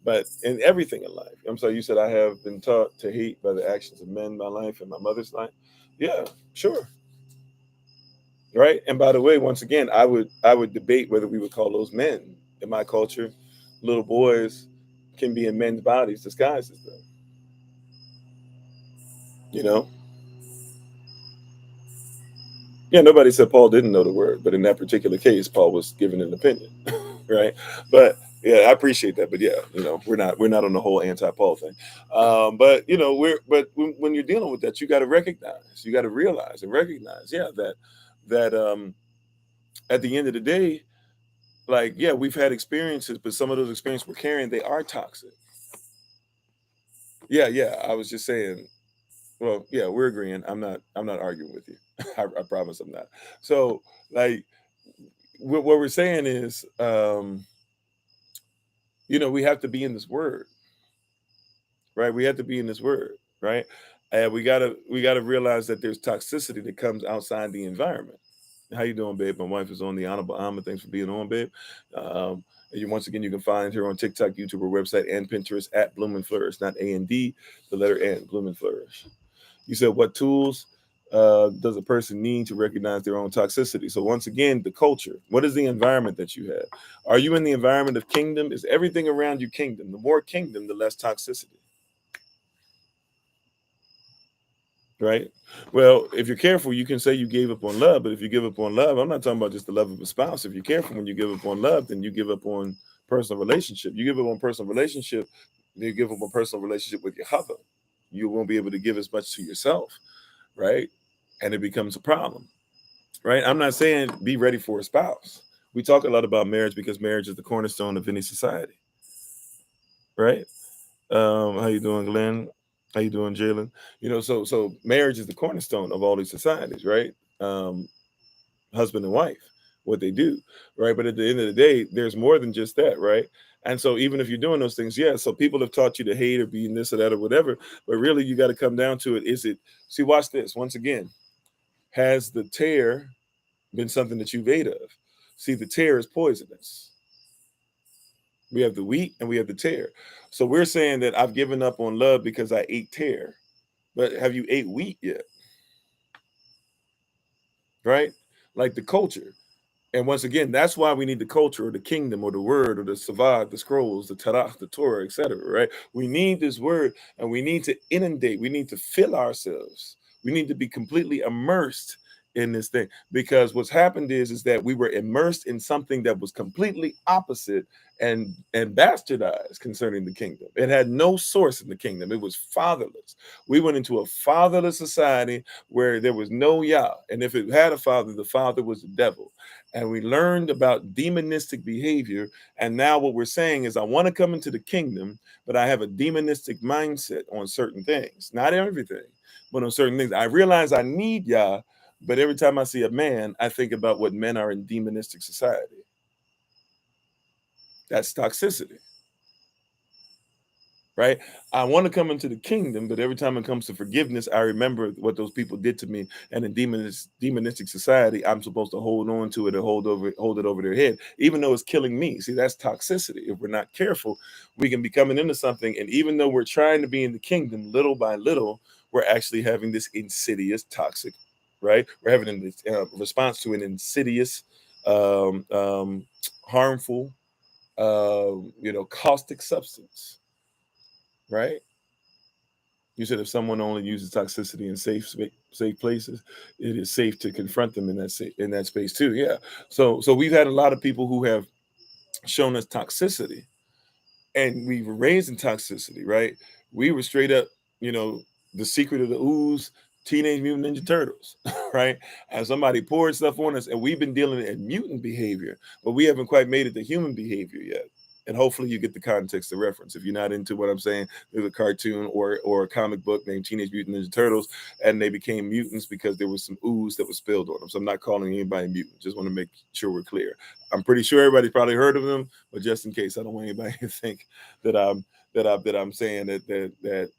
But in everything in life, I'm sorry, you said I have been taught to hate by the actions of men in my life and my mother's life. Yeah, sure. Right. And by the way, once again, I would debate whether we would call those men. In my culture, little boys can be in men's bodies disguised as them. You know? Yeah, nobody said Paul didn't know the word, but in that particular case, Paul was giving an opinion. Right. But yeah, I appreciate that. But yeah, we're not on the whole anti-Paul thing. But when you're dealing with that, you got to recognize, you got to realize and recognize, yeah, that at the end of the day, like, yeah, we've had experiences, but some of those experiences we're carrying, they are toxic. Yeah, yeah. I was just saying, well, yeah, we're agreeing. I'm not arguing with you. I promise I'm not. So, like, what we're saying is, we have to be in this word, right? We have to be in this word, right? And we gotta realize that there's toxicity that comes outside the environment. How you doing, babe? My wife is on, the Honorable Alma. Thanks for being on, babe. Once again, you can find her on TikTok, YouTube, or website, and Pinterest at Bloom and Flourish, not A&D, the letter N, Bloom and Flourish. You said, what tools does a person need to recognize their own toxicity? So once again, the culture. What is the environment that you have? Are you in the environment of kingdom? Is everything around you kingdom? The more kingdom, the less toxicity. Right? Well, if you're careful, you can say you gave up on love, but if you give up on love, I'm not talking about just the love of a spouse. If you're careful, when you give up on love, then you give up on personal relationship. You give up on personal relationship, then you give up on personal relationship with your husband. You won't be able to give as much to yourself, right? And it becomes a problem, right? I'm not saying be ready for a spouse. We talk a lot about marriage because marriage is the cornerstone of any society, right? How you doing, Glenn? How you doing, Jalen? So marriage is the cornerstone of all these societies, right? Um, Husband and wife, what they do, right? But at the end of the day, there's more than just that, right? And so even if you're doing those things, yeah, so people have taught you to hate or be this or that or whatever, but really you got to come down to it. Is it, see, watch this once again. Has the tear been something that you've ate of? See, the tear is poisonous. We have the wheat and we have the tear. So we're saying that I've given up on love because I ate tear. But have you ate wheat yet? Right? Like the culture. And once again, that's why we need the culture or the kingdom or the word or the Savad, the scrolls, the Tanakh, the Torah, etc. Right? We need this word and we need to inundate, we need to fill ourselves We need to be completely immersed in this thing, because what's happened is that we were immersed in something that was completely opposite and bastardized concerning the kingdom. It had no source in the kingdom. It was fatherless. We went into a fatherless society where there was no Yah, and if it had a father, the father was the devil. And we learned about demonistic behavior, and now what we're saying is, I want to come into the kingdom, but I have a demonistic mindset on certain things, not everything, but on certain things. I realize I need Yah, but every time I see a man, I think about what men are in demonistic society. That's toxicity, right? I want to come into the kingdom, but every time it comes to forgiveness, I remember what those people did to me. And in demonistic society, I'm supposed to hold on to it and hold it over their head, even though it's killing me. See, that's toxicity. If we're not careful, we can be coming into something, and even though we're trying to be in the kingdom, little by little, we're actually having this insidious toxic, right? We're having a response to an insidious, harmful, caustic substance, right? You said if someone only uses toxicity in safe places, it is safe to confront them in that space too. Yeah. So we've had a lot of people who have shown us toxicity, and we were raised in toxicity, right? We were straight up, the secret of the ooze, Teenage Mutant Ninja Turtles, right? And somebody poured stuff on us, and we've been dealing in mutant behavior, but we haven't quite made it to human behavior yet. And hopefully you get the context of reference. If you're not into what I'm saying, there's a cartoon or a comic book named Teenage Mutant Ninja Turtles, and they became mutants because there was some ooze that was spilled on them. So I'm not calling anybody mutant. Just want to make sure we're clear. I'm pretty sure everybody's probably heard of them, but just in case, I don't want anybody to think that I'm saying that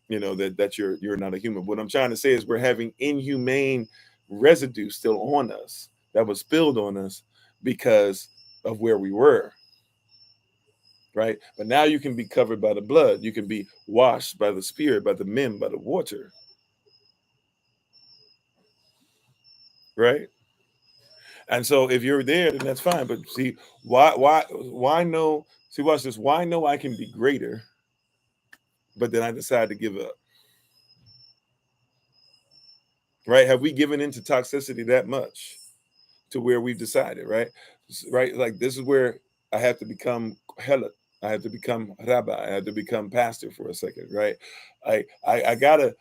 you're not a human. What I'm trying to say is we're having inhumane residue still on us that was spilled on us because of where we were, right? But now you can be covered by the blood. You can be washed by the spirit, by the mem, by the water, right? And so if you're there, then that's fine. But see, why know? See, watch this. Why know I can be greater, but then I decide to give up? Right? Have we given into toxicity that much to where we've decided, right? Right? Like this is where I have to become helot. I have to become rabbi. I have to become pastor for a second, right? I gotta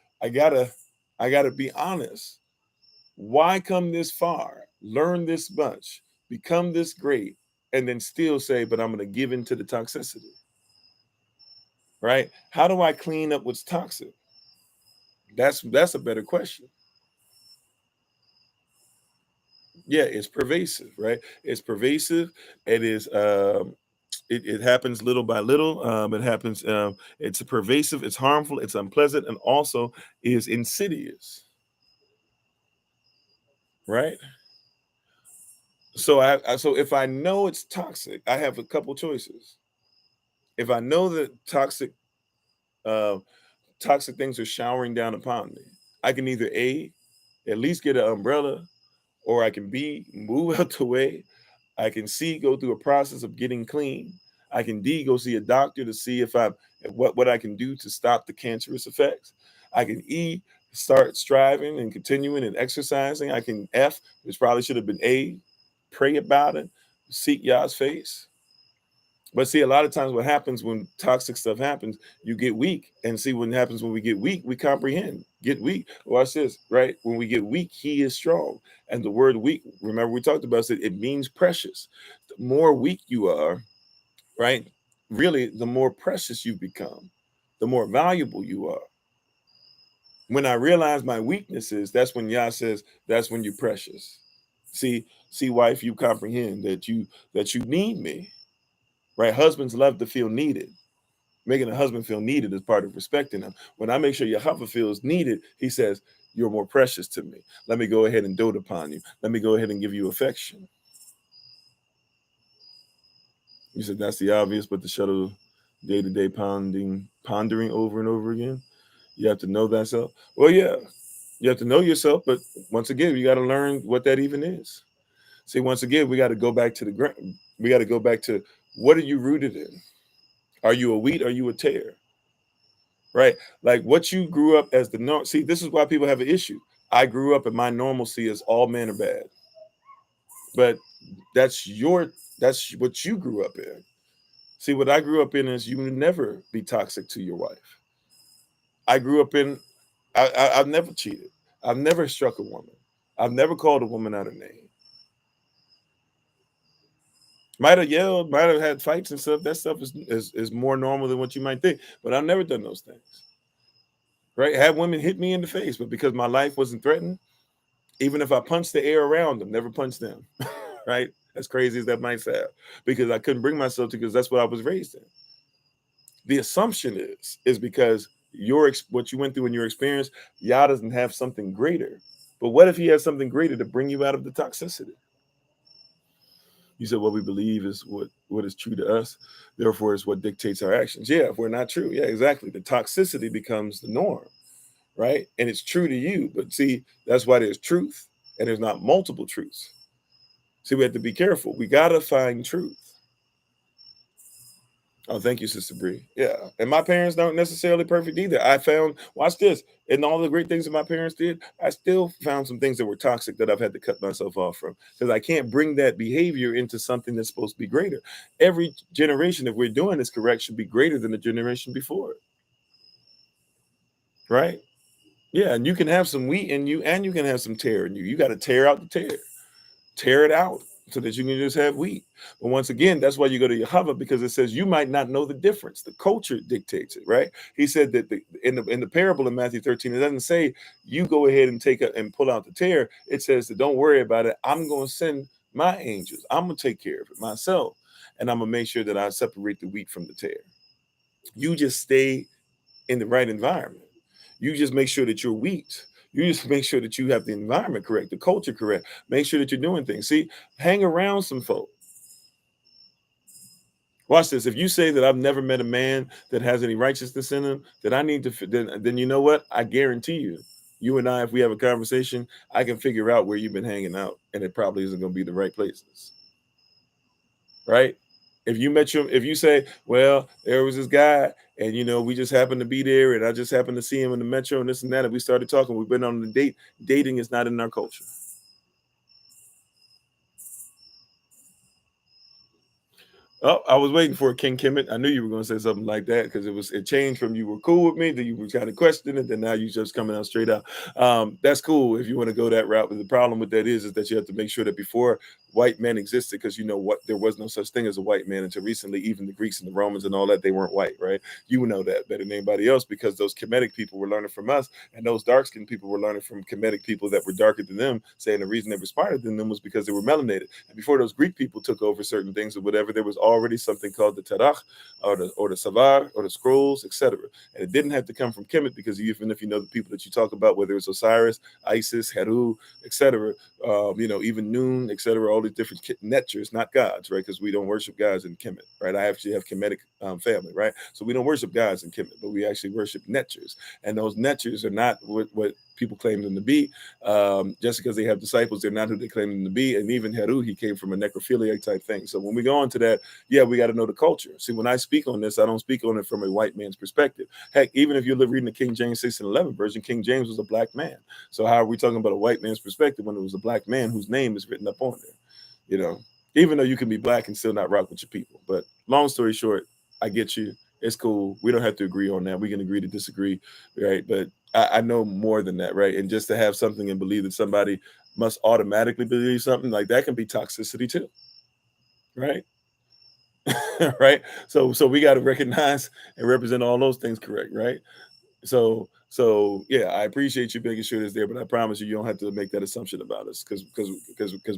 be honest. Why come this far, learn this much, become this great, and then still say, but I'm gonna give into the toxicity, right? How do I clean up what's toxic? That's a better question. Yeah, it's pervasive, right? It's pervasive. It is it happens little by little. It happens, it's pervasive, it's harmful, it's unpleasant, and also is insidious, right? So so if I know it's toxic, I have a couple choices. If I know that uh toxic things are showering down upon me, I can either A, at least get an umbrella, or I can B, move out the way. I can C, go through a process of getting clean. I can D, go see a doctor to see if I what I can do to stop the cancerous effects. I can E, start striving and continuing and exercising. I can F, which probably should have been A, pray about it, seek Yah's face. But see, a lot of times what happens when toxic stuff happens, you get weak. And see, what happens when we get weak, we comprehend. Get weak. Watch this, right? When we get weak, he is strong. And the word weak, remember we talked about it means precious. The more weak you are, right? Really, the more precious you become, the more valuable you are. When I realize my weaknesses, that's when Yah says, that's when you're precious. See, wife, you comprehend that you need me. Right? Husbands love to feel needed. Making a husband feel needed is part of respecting him. When I make sure your husband feels needed, he says, you're more precious to me. Let me go ahead and dote upon you. Let me go ahead and give you affection. You said that's the obvious, but the shuttle day-to-day pondering over and over again. You have to know that self. Well, yeah, you have to know yourself, but once again, you got to learn what that even is. See, once again, we got to go back to the ground. We got to go back to, what are you rooted in? Are you a wheat? Are you a tear? right? Like what you grew up as the norm. See, this is why people have an issue. I grew up and my normalcy is all men are bad, but that's that's what you grew up in. See, what I grew up in is you would never be toxic to your wife. I grew up in, I've never cheated. I've never struck a woman. I've never called a woman out of name. Might have yelled, might have had fights and stuff. That stuff is more normal than what you might think. But I've never done those things. Right? Had women hit me in the face, but because my life wasn't threatened, even if I punched the air around them, never punched them. Right? As crazy as that might sound, because I couldn't bring myself to, because that's what I was raised in. The assumption is because what you went through in your experience, Yah doesn't have something greater. But what if he has something greater to bring you out of the toxicity? You said what we believe is what is true to us, therefore is what dictates our actions. Yeah, if we're not true, yeah, exactly. The toxicity becomes the norm, right? And it's true to you. But see, that's why there's truth and there's not multiple truths. See, we have to be careful. We gotta find truth. Oh, thank you, Sister Bree. Yeah. And my parents aren't necessarily perfect either. I found, watch this, and all the great things that my parents did, I still found some things that were toxic that I've had to cut myself off from, because I can't bring that behavior into something that's supposed to be greater. Every generation, if we're doing this correct, should be greater than the generation before it. Right? Yeah. And you can have some wheat in you and you can have some tear in you. You got to tear out the tear it out so that you can just have wheat. But once again, that's why you go to Yahweh, because it says you might not know the difference. The culture dictates it, right? He said that in the parable in Matthew 13, it doesn't say you go ahead and and pull out the tear. It says that don't worry about it. I'm going to send my angels. I'm going to take care of it myself. And I'm going to make sure that I separate the wheat from the tear. You just stay in the right environment. You just make sure that you're wheat. You just make sure that you have the environment correct, the culture correct. Make sure that you're doing things. See, hang around some folk. Watch this. If you say that I've never met a man that has any righteousness in him, that I need to, then you know what? I guarantee you and I, if we have a conversation, I can figure out where you've been hanging out, and it probably isn't going to be the right places, right? If you say, well, there was this guy, and we just happened to be there, and I just happened to see him in the metro, and this and that, and we started talking, we've been on a date. Dating is not in our culture. Oh, I was waiting for King Kemet. I knew you were going to say something like that, because it changed from you were cool with me, then you were kind of questioning it, then now you just coming out straight out. That's cool if you want to go that route. But the problem with that is that you have to make sure that before white men existed, because what, there was no such thing as a white man until recently. Even the Greeks and the Romans and all that, they weren't white, right? You know that better than anybody else, because those Kemetic people were learning from us, and those dark-skinned people were learning from Kemetic people that were darker than them, saying the reason they were smarter than them was because they were melanated. And before those Greek people took over certain things or whatever, there was already something called the Tarach, or the Savar, or the scrolls, etc. And it didn't have to come from Kemet, because even if you know the people that you talk about, whether it's Osiris, Isis, Heru, etc., even Noon, etc., all these different netchers, not gods, right? Because we don't worship gods in Kemet, right? I actually have Kemetic family, right? So we don't worship gods in Kemet, but we actually worship netchers. And those netchers are not what people claim them to be. Just because they have disciples, they're not who they claim them to be. And even Heru, he came from a necrophiliac type thing. So when we go on to that, yeah, we got to know the culture. See, when I speak on this, I don't speak on it from a white man's perspective. Heck, even if you're reading the King James 6 and 11 version, King James was a black man. So how are we talking about a white man's perspective when it was a black man whose name is written up on there? Even though you can be black and still not rock with your people. But long story short, I get you. It's cool. We don't have to agree on that. We can agree to disagree, right? But I know more than that, right? And just to have something and believe that somebody must automatically believe something, like that can be toxicity too, right? Right? So we got to recognize and represent all those things correct, right? So yeah, I appreciate you making sure it's there, but I promise you don't have to make that assumption about us, because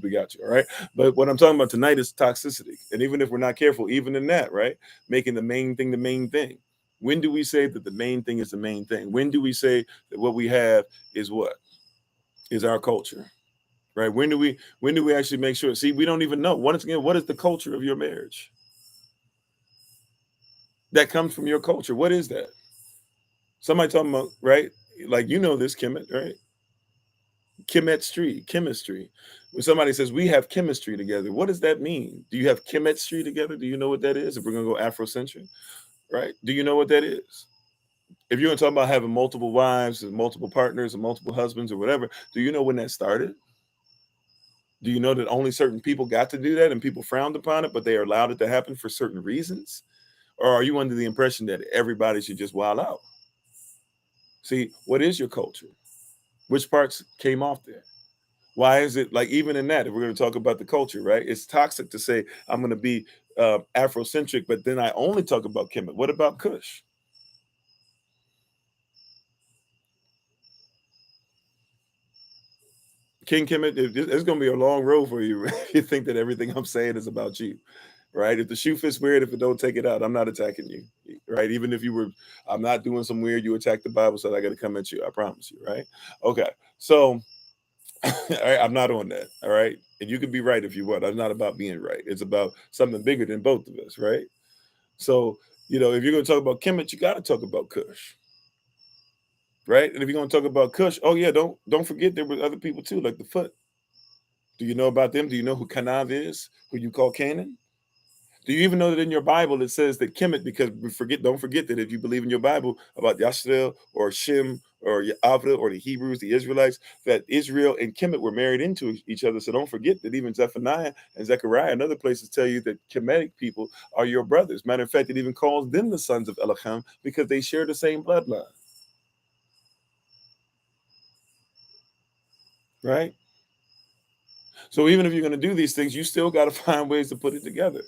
we got you. All right. But what I'm talking about tonight is toxicity. And even if we're not careful, even in that, right? Making the main thing the main thing. When do we say that the main thing is the main thing? When do we say that what we have is what? Is our culture. Right? When do we actually make sure? See, we don't even know. Once again, what is the culture of your marriage? That comes from your culture. What is that? Somebody talking about, right? Like this, Kemet, right? Chemistry. When somebody says we have chemistry together, what does that mean? Do you have chemistry together? Do you know what that is? If we're gonna go Afrocentric, right? Do you know what that is? If you're going to talk about having multiple wives and multiple partners and multiple husbands or whatever, do you know when that started? Do you know that only certain people got to do that and people frowned upon it, but they allowed it to happen for certain reasons? Or are you under the impression that everybody should just wild out? See, what is your culture? Which parts came off there? Why is it like, even in that, if we're going to talk about the culture, right? It's toxic to say I'm going to be Afrocentric, but then I only talk about Kemet. What about Kush? King Kemet, it's going to be a long road for you. If you think that everything I'm saying is about you, right? If the shoe fits weird, if it don't, take it out. I'm not attacking you, right? Even if you were, I'm not doing some weird, you attack the Bible, so I got to come at you. I promise you, right? Okay. So, all right, I'm not on that. All right. And you can be right if you want. I'm not about being right. It's about something bigger than both of us, right? So, if you're going to talk about Kemet, you got to talk about Kush, right? And if you're going to talk about Kush, oh yeah, don't forget there were other people too, like the Foot. Do you know about them? Do you know who Canav is? Who you call Canaan? Do you even know that in your Bible it says that Kemet? Because don't forget that if you believe in your Bible about Yashreel or Shem or Avra or the Hebrews, the Israelites, that Israel and Kemet were married into each other. So don't forget that even Zephaniah and Zechariah and other places tell you that Kemetic people are your brothers. Matter of fact, it even calls them the sons of Elohim because they share the same bloodline. Right? So even if you're going to do these things, you still got to find ways to put it together.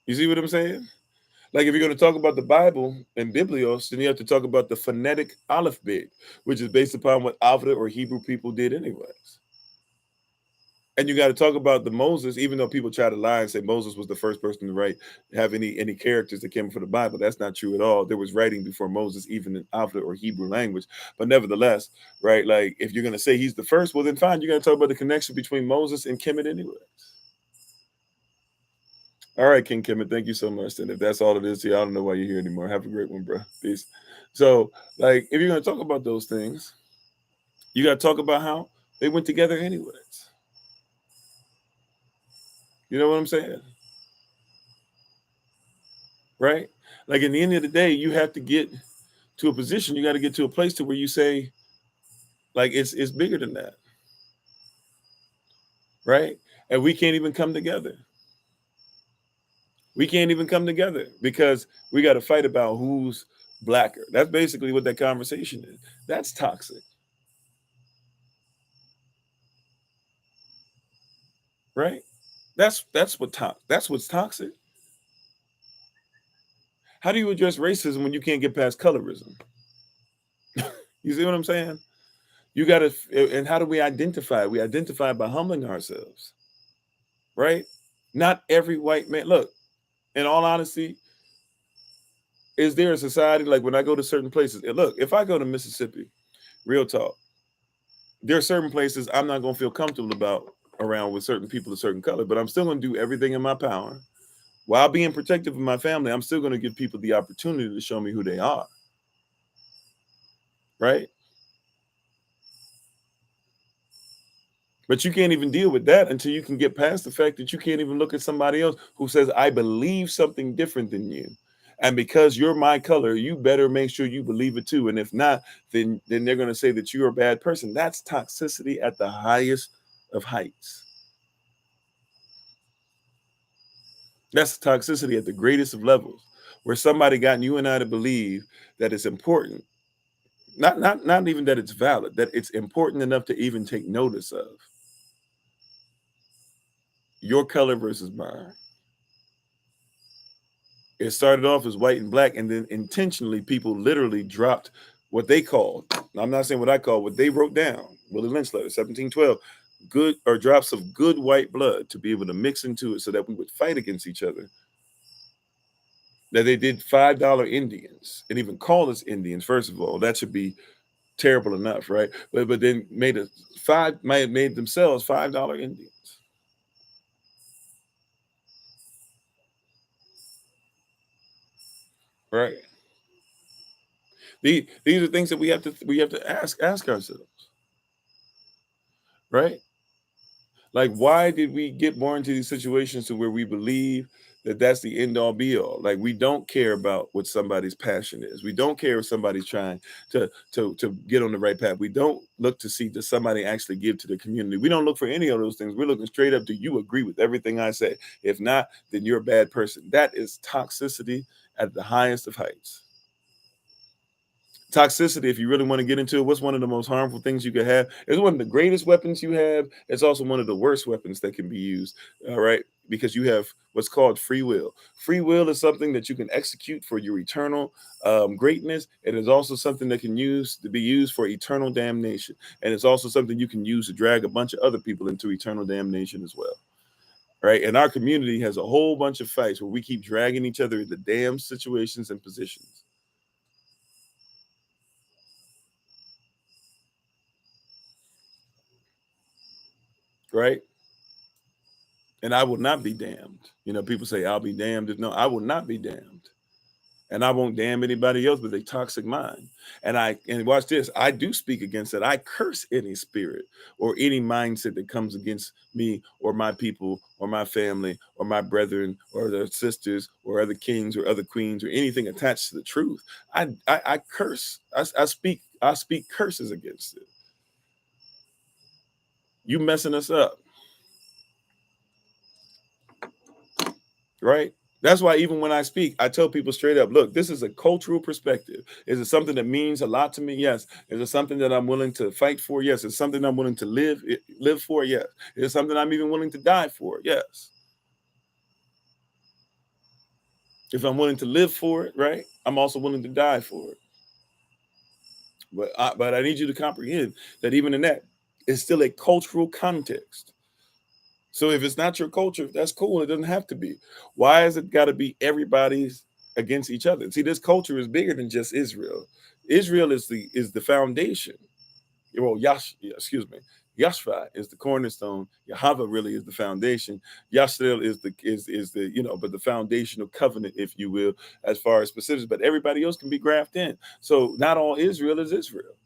You see what I'm saying? Like if you're going to talk about the Bible and Biblios, then you have to talk about the phonetic alphabet, which is based upon what Avda or Hebrew people did anyways. And you got to talk about the Moses, even though people try to lie and say Moses was the first person to write, have any characters that came from the Bible. That's not true at all. There was writing before Moses, even in Avda or Hebrew language. But nevertheless, right, like if you're going to say he's the first, well then fine, you got to talk about the connection between Moses and Kemet anyways. All right, King Kemet, thank you so much. And if that's all it is to you, I don't know why you're here anymore. Have a great one, bro. Peace. So, like, if you're going to talk about those things, you got to talk about how they went together anyways. You know what I'm saying? Right? Like, in the end of the day, you have to get to a position, you got to get to a place to where you say, like, it's bigger than that. Right? And we can't even come together. We can't even come together because we got to fight about who's blacker. That's basically what that conversation is. That's toxic. Right? That's what's toxic. How do you address racism when you can't get past colorism? You see what I'm saying? You got to, and how do we identify? We identify by humbling ourselves, right? Not every white man. Look, in all honesty, is there a society like when I go to certain places? And look, if I go to Mississippi, real talk, there are certain places I'm not going to feel comfortable about around with certain people of certain color, but I'm still going to do everything in my power while being protective of my family. I'm still going to give people the opportunity to show me who they are, right? But you can't even deal with that until you can get past the fact that you can't even look at somebody else who says, I believe something different than you. And because you're my color, you better make sure you believe it too. And if not, then they're going to say that you're a bad person. That's toxicity at the highest of heights. That's toxicity at the greatest of levels, where somebody got you and I to believe that it's important. Not even that it's valid, that it's important enough to even take notice of. Your color versus mine. It started off as white and black, and then intentionally people literally dropped what they called, I'm not saying what I call, what they wrote down, Willie Lynch letter, 1712, good or drops of good white blood to be able to mix into it so that we would fight against each other. That they did $5 Indians and even call us Indians, first of all, that should be terrible enough, right? But then made themselves $5 Indians. Right. These are things that we have to ask ourselves, right? Like, why did we get more into these situations to where we believe that that's the end all be all. Like, we don't care about what somebody's passion is. We don't care if somebody's trying to get on the right path. We don't look to see does somebody actually give to the community. We don't look for any of those things. We're looking straight up, do you agree with everything I say? If not, then you're a bad person. That is toxicity at the highest of heights. Toxicity, if you really want to get into it, what's one of the most harmful things you could have? It's one of the greatest weapons you have. It's also one of the worst weapons that can be used. All right. Because you have what's called free will. Free will is something that you can execute for your eternal greatness. It is also something that can be used for eternal damnation. And it's also something you can use to drag a bunch of other people into eternal damnation as well. Right. And our community has a whole bunch of fights where we keep dragging each other into damn situations and positions. Right. And I will not be damned. You know, people say, I'll be damned. No, I will not be damned. And I won't damn anybody else with a toxic mind. And watch this, I do speak against it. I curse any spirit or any mindset that comes against me or my people or my family or my brethren or their sisters or other kings or other queens or anything attached to the truth. I curse. I speak curses against it. You messing us up. Right? That's why even when I speak, I tell people straight up, look, this is a cultural perspective. Is it something that means a lot to me? Yes. Is it something that I'm willing to fight for? Yes. Is it something I'm willing to live for? Yes. Is it something I'm even willing to die for? Yes. If I'm willing to live for it, right, I'm also willing to die for it. But I need you to comprehend that even in that, it's still a cultural context. So if it's not your culture, that's cool. It doesn't have to be. Why has it got to be everybody's against each other? See, this culture is bigger than just Israel. Israel is the foundation. Well, excuse me. Yashva is the cornerstone. Yahweh really is the foundation. Yashreel is the but the foundational covenant, if you will, as far as specifics. But everybody else can be grafted in. So not all Israel is Israel.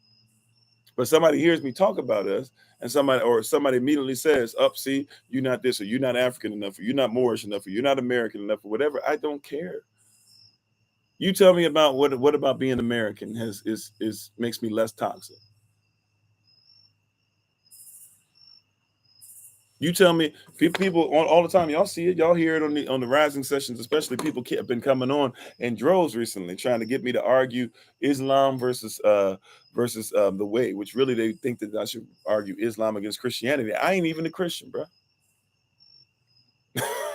But somebody hears me talk about us, and somebody immediately says, "Up, see, you're not this, or you're not African enough, or you're not Moorish enough, or you're not American enough, or whatever." I don't care. You tell me about what about being American is makes me less toxic. You tell me, people all the time, y'all see it, y'all hear it on the rising sessions, especially people have been coming on in droves recently, trying to get me to argue Islam versus the way, which really they think that I should argue Islam against Christianity. I ain't even a Christian, bro.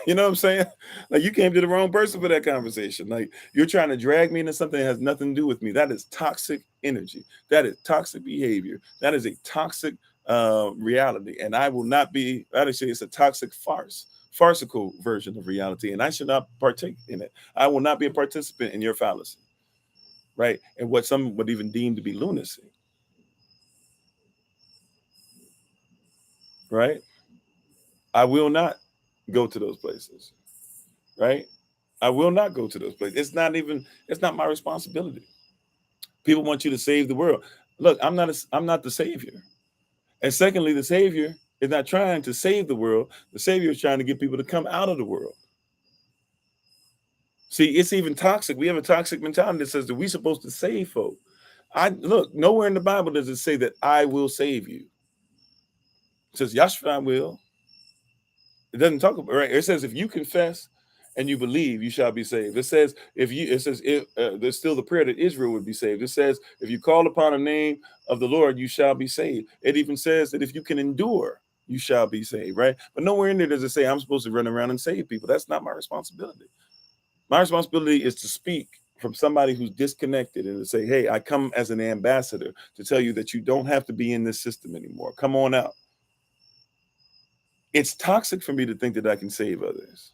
You know what I'm saying? Like, you came to the wrong person for that conversation. Like, you're trying to drag me into something that has nothing to do with me. That is toxic energy. That is toxic behavior. That is a toxic reality. And I will not be, actually, it's a toxic farcical version of reality. And I should not partake in it. I will not be a participant in your fallacy. Right. And what some would even deem to be lunacy. Right. I will not go to those places. Right. I will not go to those places. It's not my responsibility. People want you to save the world. Look, I'm not the savior. And secondly, the savior is not trying to save the world. The savior is trying to get people to come out of the world. See, it's even toxic. We have a toxic mentality that says that we're supposed to save folk. Nowhere in the Bible does it say that I will save you. It says Yahshua will. It doesn't talk about, right. It says if you confess and you believe, you shall be saved. It says there's still the prayer that Israel would be saved. It says if you call upon the name of the Lord, you shall be saved. It even says that if you can endure, you shall be saved. Right. But nowhere in there does it say I'm supposed to run around and save people. That's not my responsibility. My responsibility is to speak from somebody who's disconnected and to say, hey, I come as an ambassador to tell you that you don't have to be in this system anymore. Come on out. It's toxic for me to think that I can save others.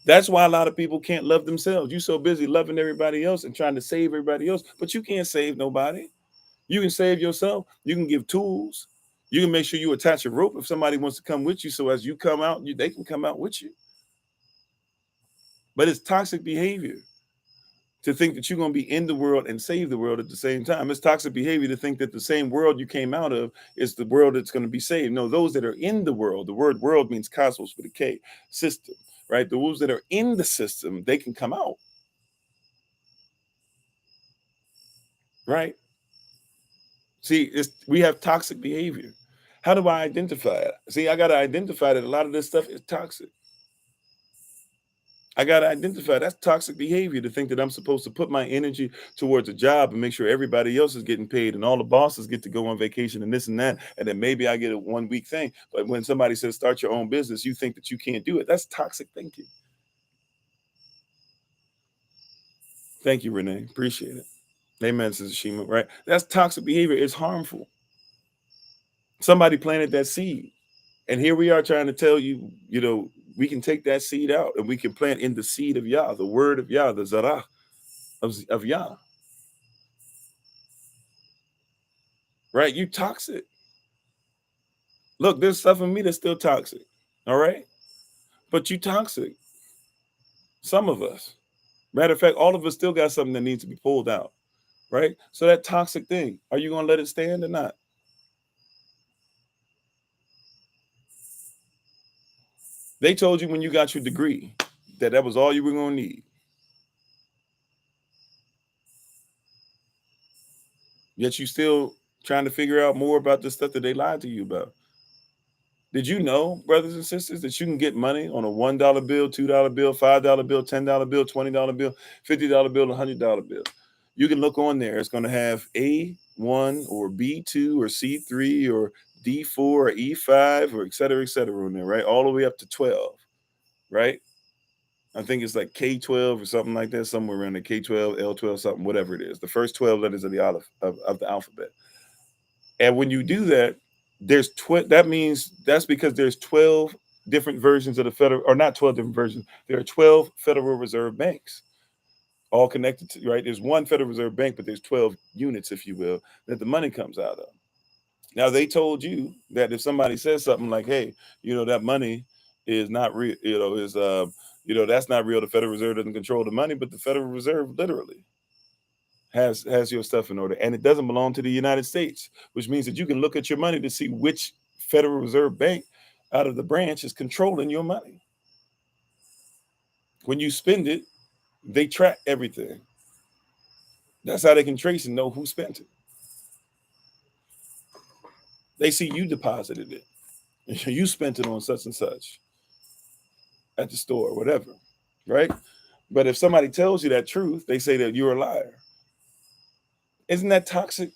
That's why a lot of people can't love themselves. You're so busy loving everybody else and trying to save everybody else, but you can't save nobody. You can save yourself. You can give tools. You can make sure you attach a rope if somebody wants to come with you. So as you come out, they can come out with you. But it's toxic behavior to think that you're going to be in the world and save the world at the same time. It's toxic behavior to think that the same world you came out of is the world that's going to be saved. No, those that are in the world, the word world means cosmos with a K, system, right? The wolves that are in the system, they can come out, right? See, we have toxic behavior. How do I identify it? See, I got to identify that a lot of this stuff is toxic. I got to identify that's toxic behavior to think that I'm supposed to put my energy towards a job and make sure everybody else is getting paid and all the bosses get to go on vacation and this and that. And then maybe I get a 1 week thing. But when somebody says start your own business, you think that you can't do it. That's toxic thinking. Thank you, Renee. Appreciate it. Amen, Sister Shima, right? That's toxic behavior. It's harmful. Somebody planted that seed. And here we are trying to tell you, we can take that seed out and we can plant in the seed of Yah, the word of Yah, the Zarah of Yah. Right? You toxic. Look, there's stuff in me that's still toxic. All right? But you toxic. Some of us. Matter of fact, all of us still got something that needs to be pulled out. Right? So that toxic thing, are you going to let it stand or not? They told you when you got your degree that was all you were going to need. Yet you still trying to figure out more about the stuff that they lied to you about. Did you know, brothers and sisters, that you can get money on a $1 bill, $2 bill, $5 bill, $10 bill, $20 bill, $50 bill, $100 bill? You can look on there. It's going to have A1 or B2 or C3 or D4 or E5 or et cetera on there, right? All the way up to 12, right? I think it's like K12 or something like that, somewhere around the K12, L12, something, whatever it is. The first 12 letters of the alphabet. And when you do that, that means that's because there's 12 different versions of the federal, or not 12 different versions. There are 12 Federal Reserve banks, all connected to, right? There's one Federal Reserve bank, but there's 12 units, if you will, that the money comes out of. Now they told you that if somebody says something like, "Hey, that money is not real," that's not real. The Federal Reserve doesn't control the money, but the Federal Reserve literally has your stuff in order, and it doesn't belong to the United States, which means that you can look at your money to see which Federal Reserve bank out of the branch is controlling your money. When you spend it, they track everything. That's how they can trace and know who spent it. They see you deposited it. You spent it on such and such at the store, whatever, right? But if somebody tells you that truth, they say that you're a liar. Isn't that toxic?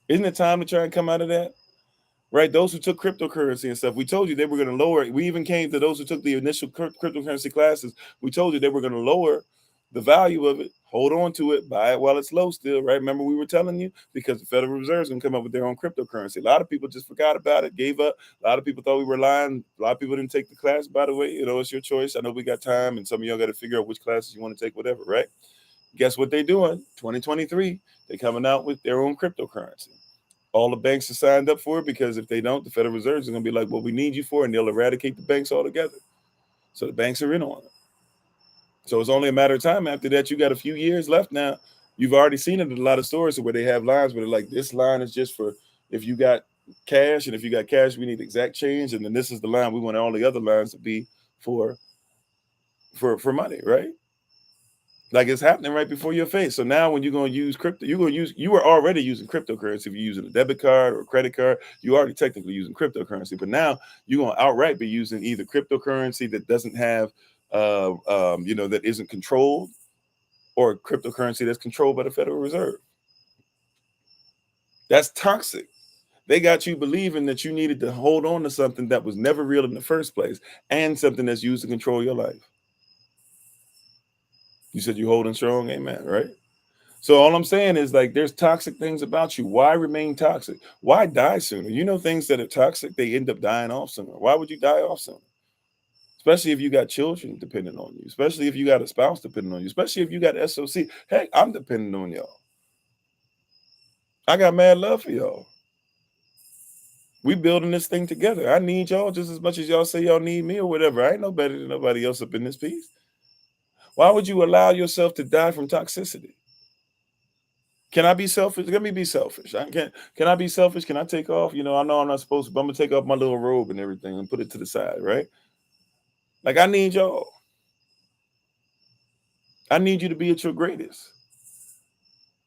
Isn't it time to try and come out of that? Right? Those who took cryptocurrency and stuff, we told you they were going to lower it. We even came to those who took the initial cryptocurrency classes. We told you they were going to lower the value of it, hold on to it, buy it while it's low still, right? Remember we were telling you, because the Federal Reserve is going to come up with their own cryptocurrency. A lot of people just forgot about it, gave up. A lot of people thought we were lying. A lot of people didn't take the class, by the way. It's your choice. I know we got time, and some of y'all got to figure out which classes you want to take, whatever, right? Guess what they're doing? 2023, they're coming out with their own cryptocurrency. All the banks are signed up for it, because if they don't, the Federal Reserve is going to be like, "What we need you for," and they'll eradicate the banks altogether. So the banks are in on it. So it's only a matter of time. After that, you got a few years left now. You've already seen it in a lot of stores where they have lines where they're like, "This line is just for if you got cash, and if you got cash, we need exact change, and then this is the line we want all the other lines to be for money," right? Like, it's happening right before your face. So now when you're going to use crypto, you were already using cryptocurrency. If you're using a debit card or a credit card, you're already technically using cryptocurrency. But now you're going to outright be using either cryptocurrency that doesn't have, that isn't controlled, or cryptocurrency that's controlled by the Federal Reserve. That's toxic. They got you believing that you needed to hold on to something that was never real in the first place, and something that's used to control your life. You said you're holding strong, amen, right? So all I'm saying is, like, there's toxic things about you. Why remain toxic? Why die sooner? Things that are toxic, they end up dying off sooner. Why would you die off sooner? Especially if you got children depending on you. Especially if you got a spouse depending on you. Especially if you got SOC. Heck, I'm dependent on y'all. I got mad love for y'all. We building this thing together. I need y'all just as much as y'all say y'all need me or whatever. I ain't no better than nobody else up in this piece. Why would you allow yourself to die from toxicity? Can I be selfish? Let me be selfish. Can I be selfish? Can I take off? I know I'm not supposed to, but I'm gonna take off my little robe and everything and put it to the side, right? Like, I need y'all. I need you to be at your greatest.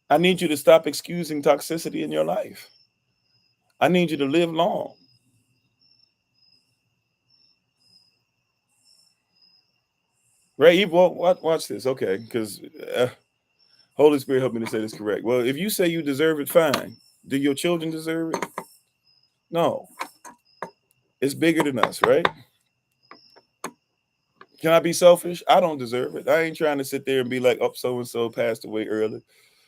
I need you to stop excusing toxicity in your life. I need you to live long. Right? Well, watch this. Okay. Because Holy Spirit help me to say this correct. Well, if you say you deserve it, fine. Do your children deserve it? No. It's bigger than us, right? Can I be selfish? I don't deserve it. I ain't trying to sit there and be like, oh, so and so passed away early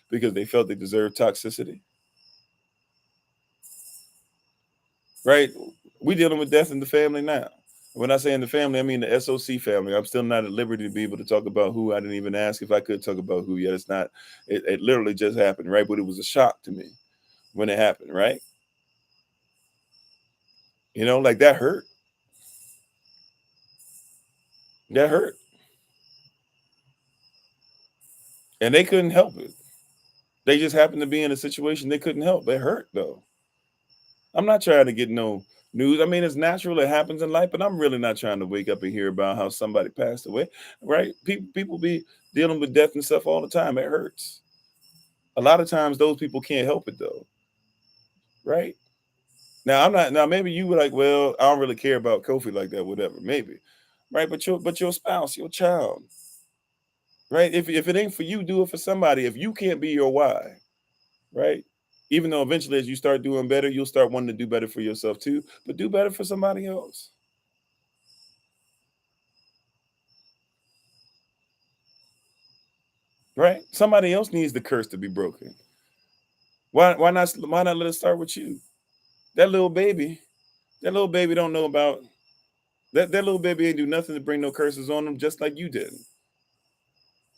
because they felt they deserved toxicity. Right? We dealing with death in the family now. When I say in the family, I mean the SOC family. I'm still not at liberty to be able to talk about who. I didn't even ask if I could talk about who yet. It's not, it literally just happened, right? But it was a shock to me when it happened, right? You know, like that hurt. That hurt. And they couldn't help it. They just happened to be in a situation they couldn't help. It hurt though. I'm not trying to get no news. I mean, it's natural, it happens in life, but I'm really not trying to wake up and hear about how somebody passed away. Right? People be dealing with death and stuff all the time. It hurts. A lot of times those people can't help it though. Right? Now I'm not now maybe you were like, well, I don't really care about Kofi like that, whatever. Maybe. Right? But your spouse, your child, right? If it ain't for you, do it for somebody. If you can't be your why, right? Even though eventually as you start doing better, you'll start wanting to do better for yourself too, but do better for somebody else. Right? Somebody else needs the curse to be broken. Why not let it start with you? That little baby, that little baby don't know about that little baby ain't do nothing to bring no curses on them, just like you didn't.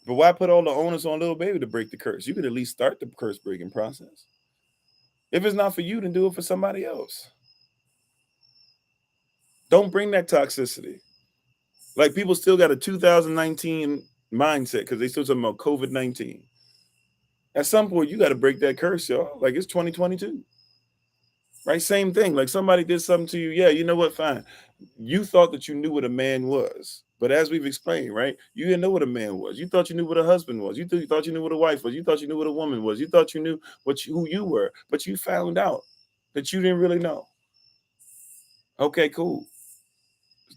But why put all the onus on little baby to break the curse? You could at least start the curse breaking process. If it's not for you, then do it for somebody else. Don't bring that toxicity. Like people still got a 2019 mindset because they still talking about COVID-19. At some point, you got to break that curse, y'all. Like it's 2022. Right? Same thing. Like somebody did something to you. Yeah, you know what? Fine. You thought that you knew what a man was. But as we've explained, right? You didn't know what a man was. You thought you knew what a husband was. You thought you knew what a wife was. You thought you knew what a woman was. You thought you knew who you were. But you found out that you didn't really know. Okay, cool.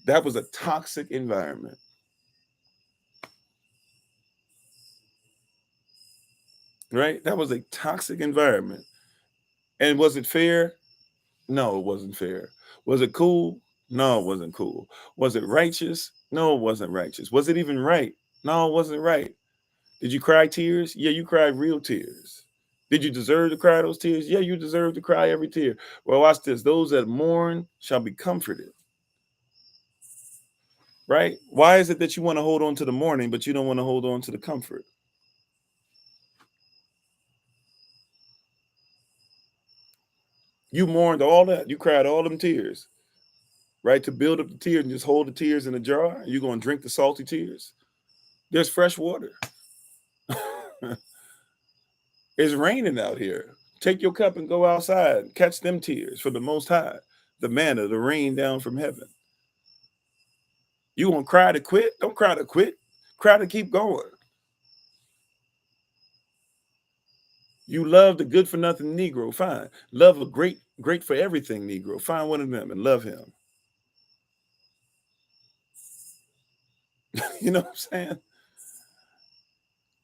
That was a toxic environment. Right? That was a toxic environment. And was it fair? No, it wasn't fair. Was it cool? No, it wasn't cool. Was it righteous? No, it wasn't righteous. Was it even right? No, it wasn't right. Did you cry tears? Yeah, you cried real tears. Did you deserve to cry those tears? Yeah, you deserve to cry every tear. Well, watch this. Those that mourn shall be comforted. Right? Why is it that you want to hold on to the mourning, but you don't want to hold on to the comfort? You mourned all that. You cried all them tears, right? To build up the tears and just hold the tears in a jar. You're going to drink the salty tears. There's fresh water. It's raining out here. Take your cup and go outside. Catch them tears for the Most High, the manna, the rain down from heaven. You gonna cry to quit? Don't cry to quit. Cry to keep going. You love the good for nothing Negro. Fine. Love a great for everything Negro. Find one of them and love him. You know what I'm saying?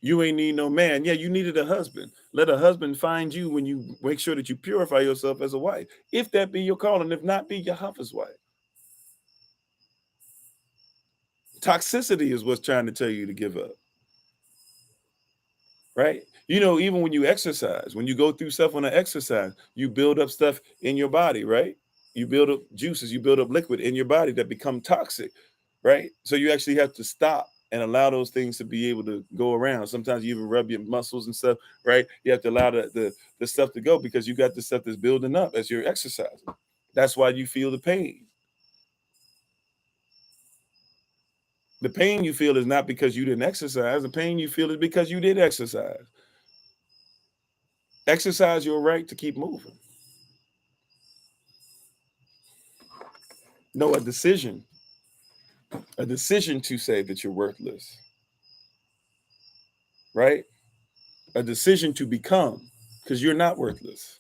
You ain't need no man. Yeah, you needed a husband. Let a husband find you when you make sure that you purify yourself as a wife. If that be your calling, if not, be your husband's wife. Toxicity is what's trying to tell you to give up. Right? You know, even when you exercise, when you go through stuff on an exercise, you build up stuff in your body, right? You build up juices, you build up liquid in your body that become toxic, right? So you actually have to stop and allow those things to be able to go around. Sometimes you even rub your muscles and stuff, right? You have to allow the stuff to go because you got the stuff that's building up as you're exercising. That's why you feel the pain. The pain you feel is not because you didn't exercise. The pain you feel is because you did exercise. Exercise your right to keep moving. No, a decision. A decision to say that you're worthless, right? A decision to become, because you're not worthless.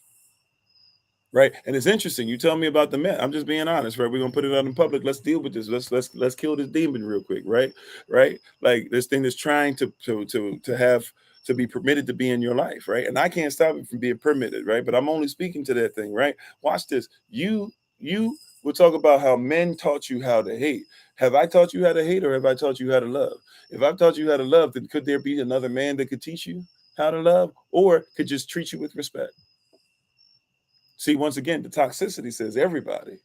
Right. And it's interesting. You tell me about the men. I'm just being honest, right? We're gonna put it out in public. Let's deal with this. Let's kill this demon real quick, right? Right? Like this thing that's trying to have to be permitted to be in your life, right? And I can't stop it from being permitted, right? But I'm only speaking to that thing, right? Watch this. You will talk about how men taught you how to hate. Have I taught you how to hate, or have I taught you how to love? If I've taught you how to love, then could there be another man that could teach you how to love, or could just treat you with respect? See, once again, the toxicity says everybody,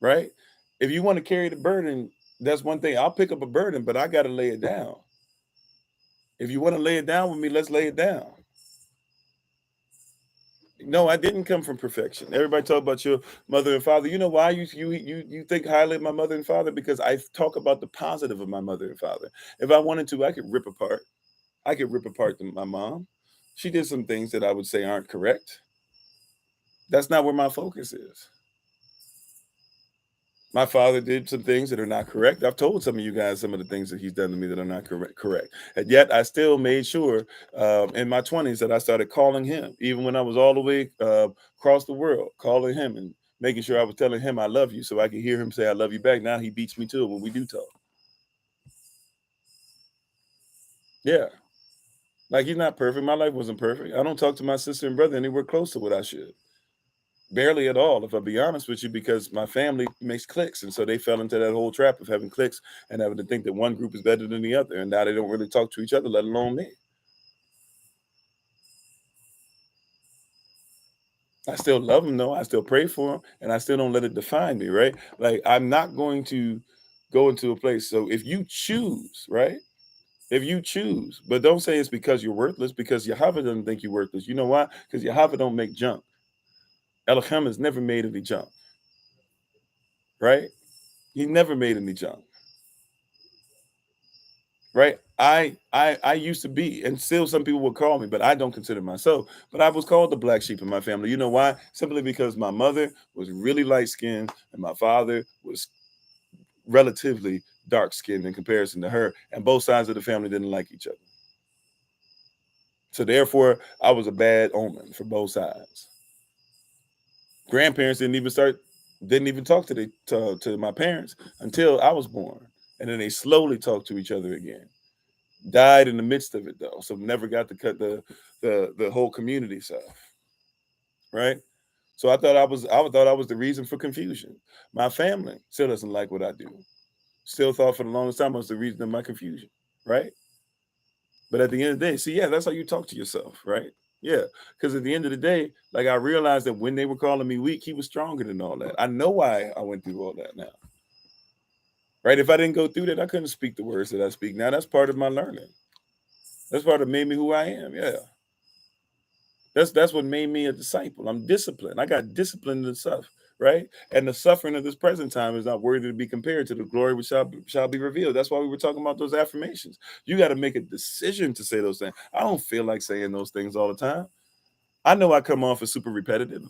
right? If you want to carry the burden, that's one thing. I'll pick up a burden, but I got to lay it down. If you want to lay it down with me, let's lay it down. No, I didn't come from perfection. Everybody talk about your mother and father. You know why you think highly of my mother and father? Because I talk about the positive of my mother and father. If I wanted to, I could rip apart. I could rip apart my mom. She did some things that I would say aren't correct. That's not where my focus is. My father did some things that are not correct. I've told some of you guys some of the things that he's done to me that are not correct. And yet I still made sure in my 20s that I started calling him, even when I was all the way across the world, calling him and making sure I was telling him I love you so I could hear him say I love you back. Now he beats me to it when we do talk. Yeah. Like he's not perfect. My life wasn't perfect. I don't talk to my sister and brother anywhere close to what I should. Barely at all, if I'll be honest with you, because my family makes cliques. And so they fell into that whole trap of having cliques and having to think that one group is better than the other. And now they don't really talk to each other, let alone me. I still love them, though. I still pray for them. And I still don't let it define me, right? Like, I'm not going to go into a place. So if you choose, right? If you choose, but don't say it's because you're worthless, because Yahweh doesn't think you're worthless. You know why? Because Yahweh don't make junk. Elohim has never made any junk, right? He never made any junk. Right. I used to be, and still some people would call me, but I don't consider myself. But I was called the black sheep in my family. You know why? Simply because my mother was really light skinned and my father was relatively dark skinned in comparison to her. And both sides of the family didn't like each other. So therefore, I was a bad omen for both sides. Grandparents didn't even talk to my parents until I was born. And then they slowly talked to each other again. Died in the midst of it though, so never got to cut the whole community stuff, right? So I thought I was the reason for confusion. My family still doesn't like what I do. Still thought for the longest time I was the reason of my confusion, right? But at the end of the day, see, yeah, that's how you talk to yourself, right? Yeah, because at the end of the day, like I realized that when they were calling me weak, he was stronger than all that. I know why I went through all that now, right? If I didn't go through that, I couldn't speak the words that I speak now. That's part of my learning. That's part of made me who I am. Yeah. That's what made me a disciple. I'm disciplined. I got disciplined and stuff, right? And the suffering of this present time is not worthy to be compared to the glory which shall be revealed. That's why we were talking about those affirmations. You got to make a decision to say those things. I don't feel like saying those things all the time. I know I come off as super repetitive.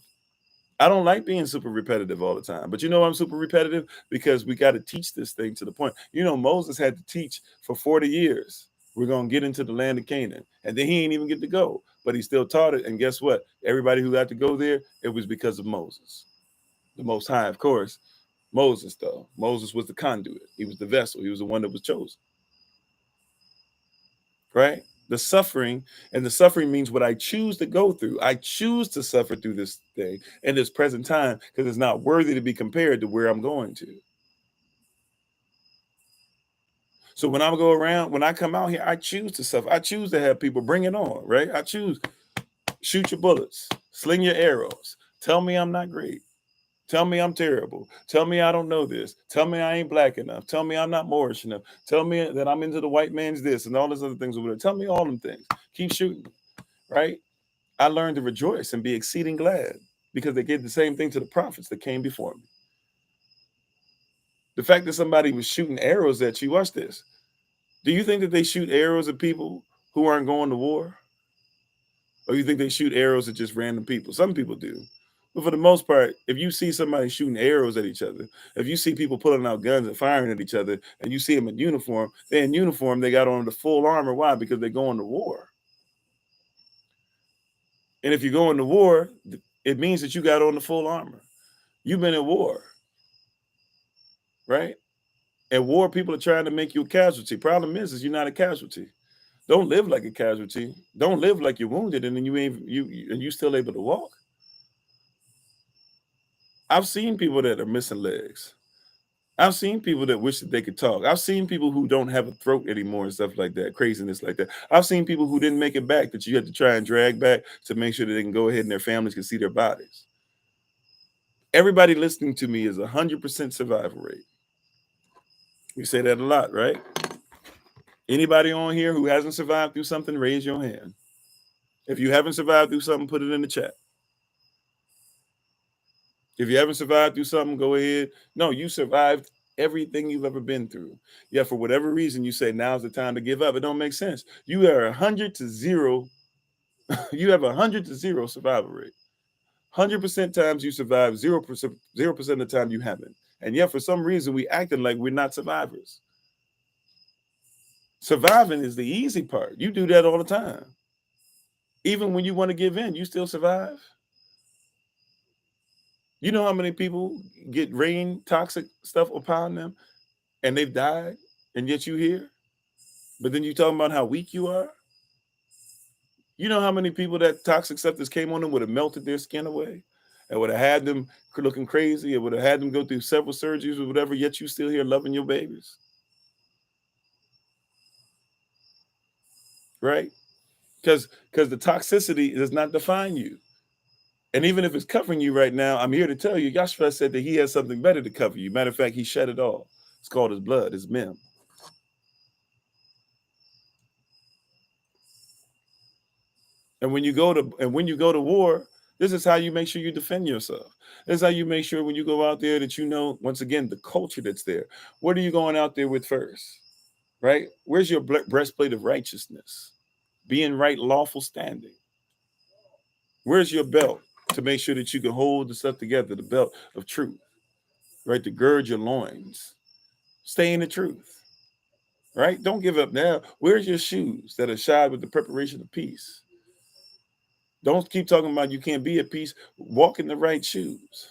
I don't like being super repetitive all the time. But you know I'm super repetitive because we got to teach this thing to the point. You know, Moses had to teach for 40 years. We're going to get into the land of Canaan. And then he ain't even get to go. But he still taught it. And guess what? Everybody who got to go there, it was because of Moses. The Most High, of course. Moses, though. Moses was the conduit. He was the vessel. He was the one that was chosen. Right? The suffering means what I choose to go through. I choose to suffer through this thing in this present time because it's not worthy to be compared to where I'm going to. So when when I come out here, I choose to suffer. I choose to have people bring it on, right? I choose shoot your bullets, sling your arrows. Tell me I'm not great. Tell me I'm terrible. Tell me I don't know this. Tell me I ain't black enough. Tell me I'm not Moorish enough. Tell me that I'm into the white man's this and all these other things over there. Tell me all them things. Keep shooting, right? I learned to rejoice and be exceeding glad because they gave the same thing to the prophets that came before me. The fact that somebody was shooting arrows at you, watch this. Do you think that they shoot arrows at people who aren't going to war? Or you think they shoot arrows at just random people? Some people do. But for the most part, if you see somebody shooting arrows at each other, if you see people pulling out guns and firing at each other, and you see them in uniform, they're in uniform, they got on the full armor. Why? Because they're going to war. And if you're going to war, it means that you got on the full armor. You've been at war, right? At war, people are trying to make you a casualty. Problem is you're not a casualty. Don't live like a casualty. Don't live like you're wounded and then you still able to walk. I've seen people that are missing legs. I've seen people that wish that they could talk. I've seen people who don't have a throat anymore and stuff like that, craziness like that. I've seen people who didn't make it back that you had to try and drag back to make sure that they can go ahead and their families can see their bodies. Everybody listening to me is 100% survival rate. We say that a lot, right? Anybody on here who hasn't survived through something, raise your hand. If you haven't survived through something, put it in the chat. If you haven't survived through something, go ahead. No, you survived everything you've ever been through. Yeah, for whatever reason, you say now's the time to give up. It don't make sense. You are 100 to 0. You have 100 to 0 survival rate. 100% times you survive, 0% of the time you haven't. And yet, for some reason, we acting like we're not survivors. Surviving is the easy part. You do that all the time. Even when you want to give in, you still survive. You know how many people get rain toxic stuff upon them and they've died, and yet you here? But then you talking about how weak you are? You know how many people that toxic stuff that came on them would have melted their skin away? And would have had them looking crazy. It would have had them go through several surgeries or whatever, yet you still here loving your babies. Right? Because the toxicity does not define you. And even if it's covering you right now, I'm here to tell you, Yahshua said that he has something better to cover you. Matter of fact, he shed it all. It's called his blood, his mem. And when you go to war, this is how you make sure you defend yourself. This is how you make sure when you go out there that you know, once again, the culture that's there. What are you going out there with first? Right? Where's your breastplate of righteousness? Being right, lawful standing. Where's your belt to make sure that you can hold the stuff together? The belt of truth, right? To gird your loins. Stay in the truth, right? Don't give up now. Where's your shoes that are shod with the preparation of peace? Don't keep talking about you can't be at peace. Walk in the right shoes.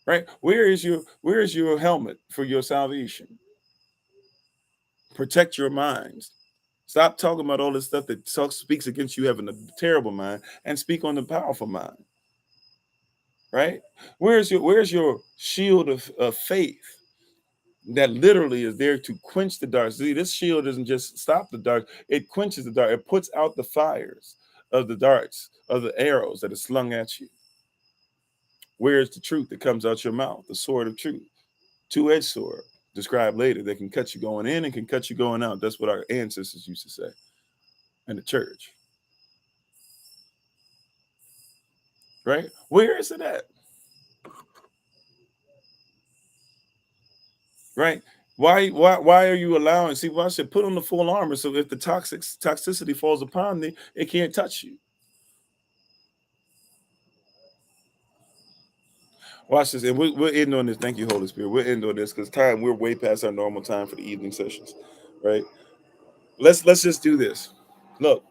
Right? Where is your helmet for your salvation? Protect your minds. Stop talking about all this stuff that speaks against you having a terrible mind and speak on the powerful mind. Right? Where's your shield of faith that literally is there to quench the dark? See, this shield doesn't just stop the dark, it quenches the dark. It puts out the fires of the darts, of the arrows that are slung at you. Where is the truth that comes out your mouth? The sword of truth. Two-edged sword, described later, that can cut you going in and can cut you going out. That's what our ancestors used to say in the church. Right? Where is it at? Right? Why are you allowing? See, why should put on the full armor so if the toxicity falls upon me, it can't touch you. Watch this, and we're ending on this. Thank you, Holy Spirit. We're ending on this because we're way past our normal time for the evening sessions, right? Let's just do this. Look,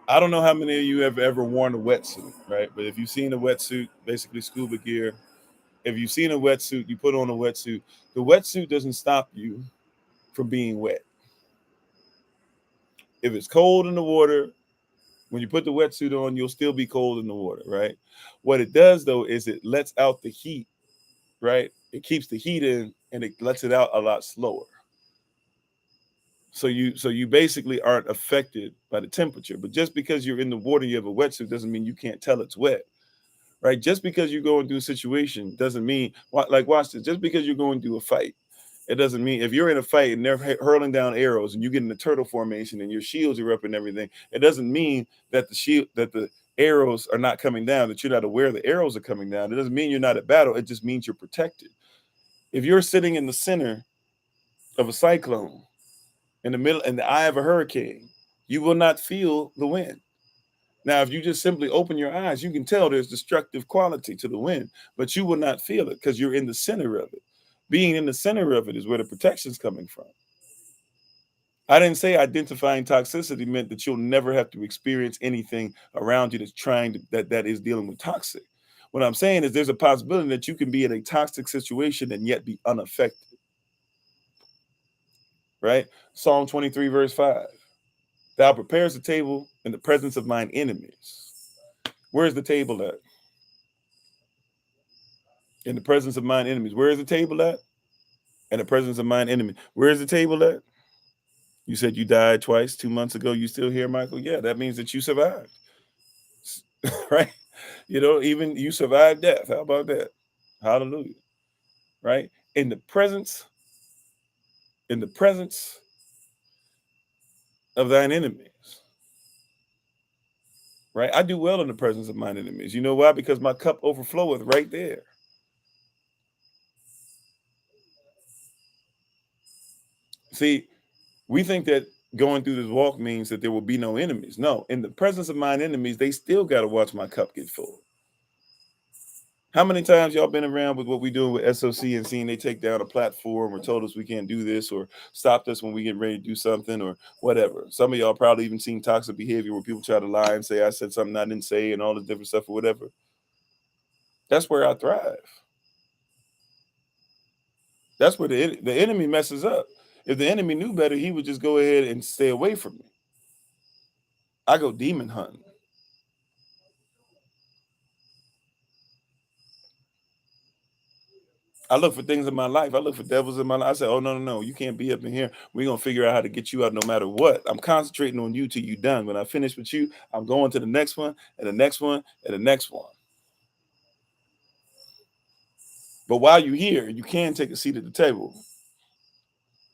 I don't know how many of you have ever worn a wetsuit, right? But if you've seen a wetsuit, basically scuba gear, if you've seen a wetsuit, you put on a wetsuit. The wetsuit doesn't stop you from being wet. If it's cold in the water, when you put the wetsuit on, you'll still be cold in the water, right? What it does though is it lets out the heat, right? It keeps the heat in and it lets it out a lot slower. So you basically aren't affected by the temperature. But just because you're in the water, you have a wetsuit doesn't mean you can't tell it's wet. Right? Just because you're going through a situation doesn't mean, like, watch this, just because you're going through a fight, it doesn't mean if you're in a fight and they're hurling down arrows and you get in the turtle formation and your shields are up and everything, it doesn't mean that the arrows are not coming down, that you're not aware the arrows are coming down. It doesn't mean you're not at battle. It just means you're protected. If you're sitting in the center of a cyclone, in the eye of a hurricane, you will not feel the wind. Now, if you just simply open your eyes, you can tell there's destructive quality to the wind, but you will not feel it because you're in the center of it. Being in the center of it is where the protection's coming from. I didn't say identifying toxicity meant that you'll never have to experience anything around you that's that is dealing with toxic. What I'm saying is there's a possibility that you can be in a toxic situation and yet be unaffected, right? Psalm 23, verse 5. Thou prepares the table in the presence of mine enemies. Where's the table at? In the presence of mine enemies. Where is the table at? In the presence of mine enemy. Where is the table at? You said you died twice 2 months ago. You still here, Michael? Yeah, that means that you survived. Right? Even you survived death. How about that? Hallelujah. Right? In the presence of thine enemies. Right? I do well in the presence of mine enemies. You know why? Because my cup overfloweth right there. See, we think that going through this walk means that there will be no enemies. No, in the presence of mine enemies, they still got to watch my cup get full. How many times y'all been around with what we doing with SOC and seeing they take down a platform or told us we can't do this or stopped us when we get ready to do something or whatever? Some of y'all probably even seen toxic behavior where people try to lie and say I said something I didn't say and all this different stuff or whatever. That's where I thrive. That's where the enemy messes up. If the enemy knew better, he would just go ahead and stay away from me. I go demon hunting. I look for things in my life. I look for devils in my life. I say, oh, no. You can't be up in here. We're going to figure out how to get you out no matter what. I'm concentrating on you till you're done. When I finish with you, I'm going to the next one and the next one and the next one. But while you're here, you can take a seat at the table,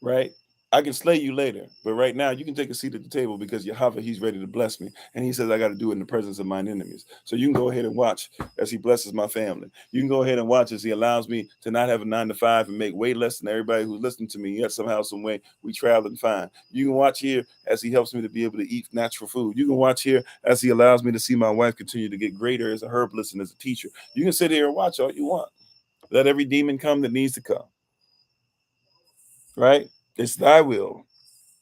right? I can slay you later, but right now you can take a seat at the table because Yahweh, he's ready to bless me. And he says, I got to do it in the presence of mine enemies. So you can go ahead and watch as he blesses my family. You can go ahead and watch as he allows me to not have a 9 to 5 and make way less than everybody who's listening to me. Yet somehow, some way, we traveling fine. You can watch here as he helps me to be able to eat natural food. You can watch here as he allows me to see my wife continue to get greater as a herbalist and as a teacher. You can sit here and watch all you want. Let every demon come that needs to come. Right? It's thy will.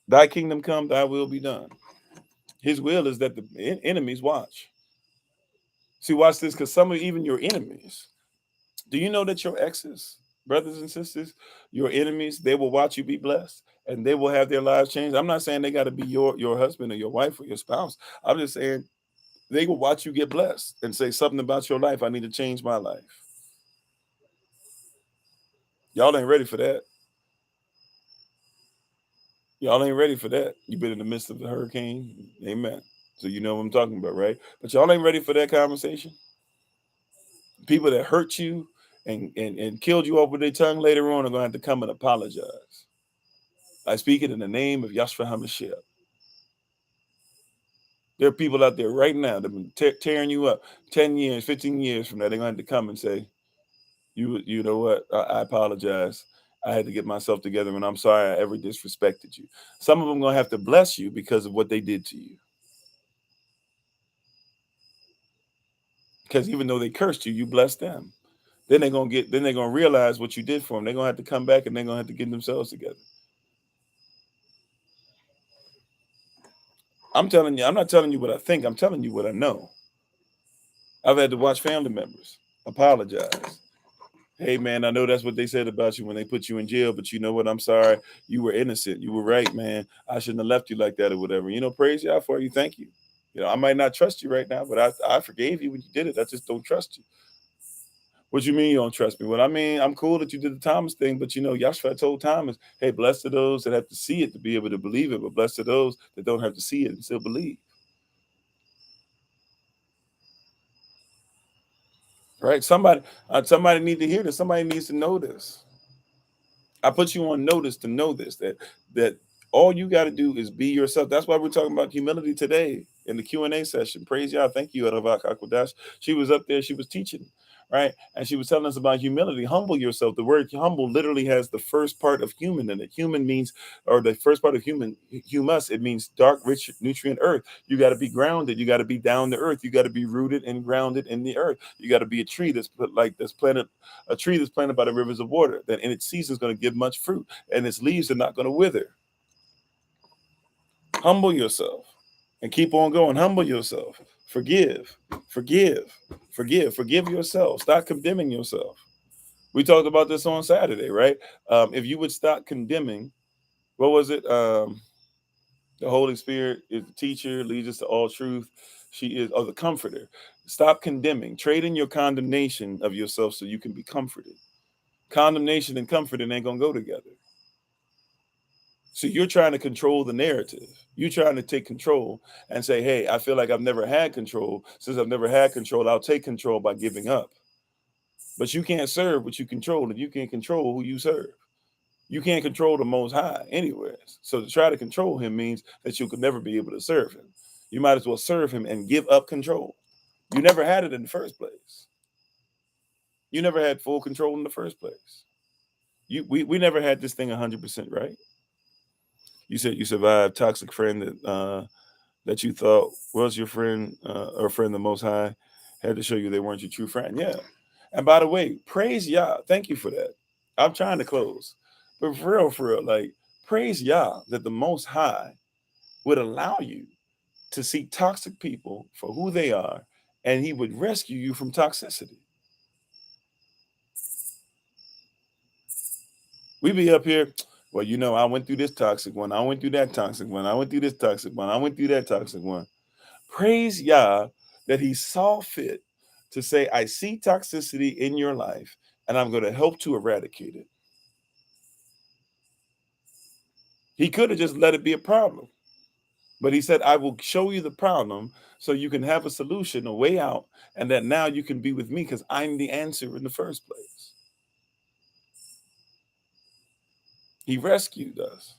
Thy kingdom come, thy will be done. His will is that the enemies watch. See, watch this, because some of even your enemies, do you know that your exes, brothers and sisters, your enemies, they will watch you be blessed and they will have their lives changed? I'm not saying they got to be your husband or your wife or your spouse. I'm just saying they will watch you get blessed and say something about your life. I need to change my life. Y'all ain't ready for that. Y'all ain't ready for that. You've been in the midst of the hurricane. Amen. So you know what I'm talking about, right? But y'all ain't ready for that conversation. People that hurt you and killed you off with their tongue later on are going to have to come and apologize. I speak it in the name of Yahshua HaMashiach. There are people out there right now that have been tearing you up 10 years, 15 years from now. They're going to have to come and say, you know what? I apologize. I had to get myself together, and I'm sorry I ever disrespected you. Some of them going to have to bless you because of what they did to you. Because even though they cursed you, you blessed them. Then they're gonna realize what you did for them. They're gonna have to come back and they're gonna have to get themselves together. I'm telling you, I'm not telling you what I think, I'm telling you what I know. I've had to watch family members apologize. Hey man, I know that's what they said about you when they put you in jail, but you know what? I'm sorry. You were innocent. You were right, man. I shouldn't have left you like that or whatever. Praise y'all for you. Thank you. I might not trust you right now, but I forgave you when you did it. I just don't trust you. What you mean you don't trust me? Well, I mean, I'm cool that you did the Thomas thing, but Yahshua told Thomas, hey, blessed are those that have to see it to be able to believe it, but blessed are those that don't have to see it and still believe. Right? Somebody need to hear this. Somebody needs to know this. I put you on notice to know this, that all you got to do is be yourself. That's why we're talking about humility today in the Q&A session. Praise y'all. Thank you, Aravak Akwadash. She was up there. She was teaching. right? And she was telling us about humility. Humble yourself. The word humble literally has the first part of human in it. Human means, or the first part of humus, it means dark, rich, nutrient earth. You got to be grounded. You got to be down to earth. You got to be rooted and grounded in the earth. You got to be a tree that's planted, a tree that's planted by the rivers of water, that in its season is going to give much fruit, and its leaves are not going to wither. Humble yourself and keep on going. Humble yourself. Forgive, forgive, forgive yourself. Stop condemning yourself. We talked about this on Saturday, right? If you would stop condemning, what was it? The Holy Spirit is the teacher, leads us to all truth. She is, the comforter. Stop condemning. Trade in your condemnation of yourself so you can be comforted. Condemnation and comforting ain't gonna go together. So you're trying to control the narrative. You're trying to take control and say, hey, I feel like I've never had control. Since I've never had control, I'll take control by giving up. But you can't serve what you control, and you can't control who you serve. You can't control the Most High anyways. So to try to control him means that you could never be able to serve him. You might as well serve him and give up control. You never had it in the first place. You never had full control in the first place. We never had this thing 100%, right? You said you survived toxic friend that you thought was your friend or friend the Most High had to show you they weren't your true friend. Yeah. And by the way, praise Yah. Thank you for that. I'm trying to close. But for real, like, praise Yah that the Most High would allow you to see toxic people for who they are, and he would rescue you from toxicity. We be up here, well, I went through this toxic one. I went through that toxic one. I went through this toxic one. I went through that toxic one. Praise Yah that he saw fit to say, I see toxicity in your life, and I'm going to help to eradicate it. He could have just let it be a problem. But he said, I will show you the problem so you can have a solution, a way out, and that now you can be with me because I'm the answer in the first place. He rescued us.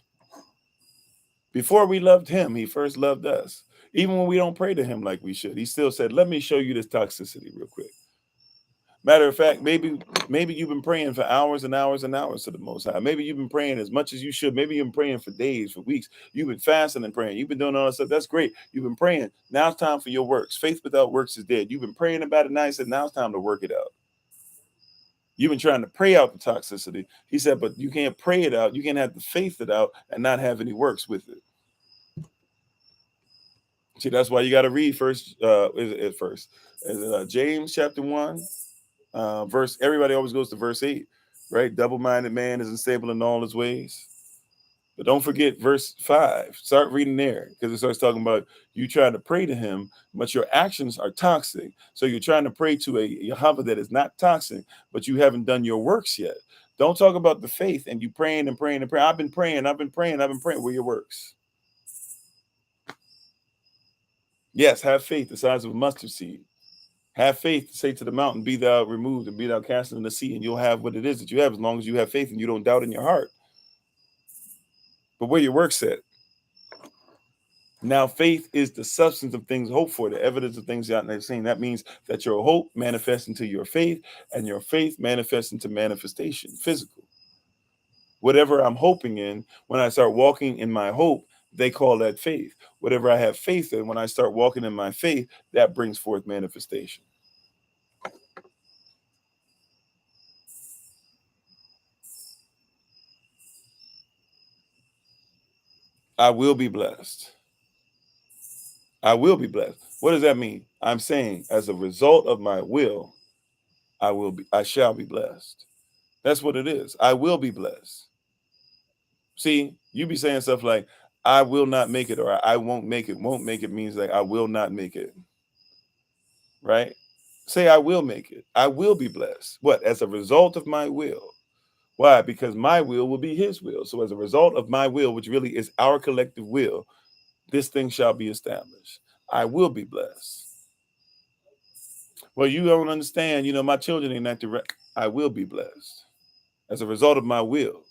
Before we loved him, he first loved us. Even when we don't pray to him like we should, he still said, let me show you this toxicity real quick. Matter of fact, maybe you've been praying for hours and hours and hours to the Most High. Maybe you've been praying as much as you should. Maybe you've been praying for days, for weeks. You've been fasting and praying. You've been doing all that stuff. That's great. You've been praying. Now it's time for your works. Faith without works is dead. You've been praying about it. Now he said, now it's time to work it out. You've been trying to pray out the toxicity. He said, but you can't pray it out. You can't have the faith it out and not have any works with it. See, that's why you got to read first. James chapter 1. Verse, everybody always goes to verse 8, right? Double-minded man is unstable in all his ways. But don't forget verse 5. Start reading there, because it starts talking about you trying to pray to him, but your actions are toxic. So you're trying to pray to a Yahweh that is not toxic, but you haven't done your works yet. Don't talk about the faith and you praying and praying and praying. I've been praying. Where are your works? Yes, have faith the size of a mustard seed. Have faith to say to the mountain, be thou removed and be thou cast into the sea, and you'll have what it is that you have as long as you have faith and you don't doubt in your heart. But where your work's at? Now, faith is the substance of things hoped for, the evidence of things not yet seen. That means that your hope manifests into your faith, and your faith manifests into manifestation, physical. Whatever I'm hoping in, when I start walking in my hope, they call that faith. Whatever I have faith in, when I start walking in my faith, that brings forth manifestation. I will be blessed. I will be blessed. What does that mean? I'm saying as a result of my will, I shall be blessed. That's what it is. I will be blessed. See, you be saying stuff like, I will not make it, or I won't make it. Won't make it means like I will not make it. Right? Say I will make it. I will be blessed. What? As a result of my will. Why? Because my will be his will. So as a result of my will, which really is our collective will, this thing shall be established. I will be blessed. Well, you don't understand. My children ain't that direct. I will be blessed as a result of my will.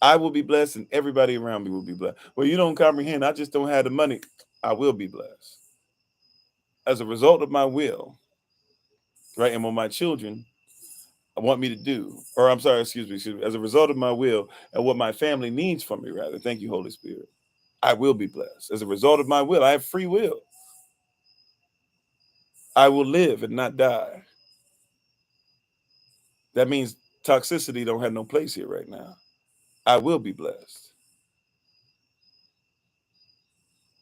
I will be blessed and everybody around me will be blessed. Well, you don't comprehend. I just don't have the money. I will be blessed. As a result of my will, right? And what my children want me to do, or I'm sorry, excuse me, as a result of my will and what my family needs from me, rather. Thank you, Holy Spirit. I will be blessed. As a result of my will, I have free will. I will live and not die. That means toxicity don't have no place here right now. I will be blessed.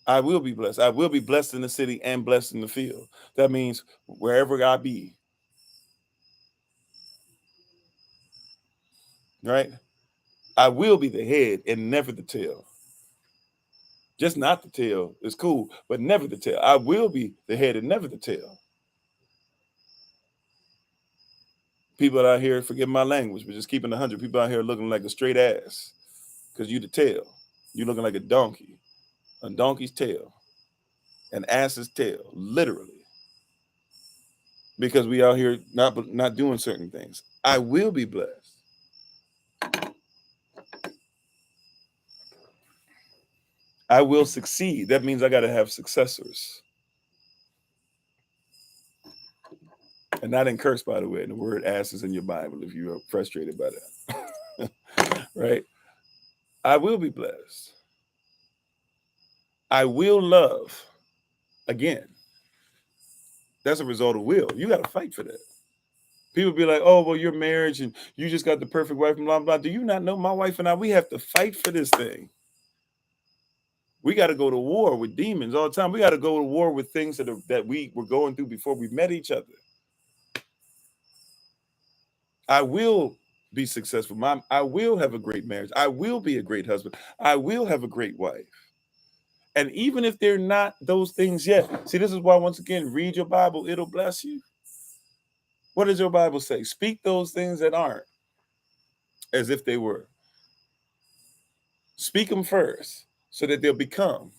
I will be blessed. I will be blessed in the city and blessed in the field. That means wherever I be, right? I will be the head and never the tail. Just not the tail is cool, but never the tail. I will be the head and never the tail. People out here, forgive my language, but just keeping 100. People out here looking like a straight ass because you the tail. You looking like a donkey's tail, an ass's tail, literally, because we out here not doing certain things. I will be blessed. I will succeed. That means I got to have successors. And not in curse, by the way. The word ass is in your Bible if you are frustrated by that. Right? I will be blessed. I will love. Again, that's a result of will. You got to fight for that. People be like, oh, well, your marriage and you just got the perfect wife and blah, blah. Do you not know my wife and I, we have to fight for this thing. We got to go to war with demons all the time. We got to go to war with things that we were going through before we met each other. I will be successful. I will have a great marriage. I will be a great husband. I will have a great wife. And even if they're not those things yet, see, this is why, once again, read your Bible. It'll bless you. What does your Bible say? Speak those things that aren't as if they were. Speak them first so that they'll become.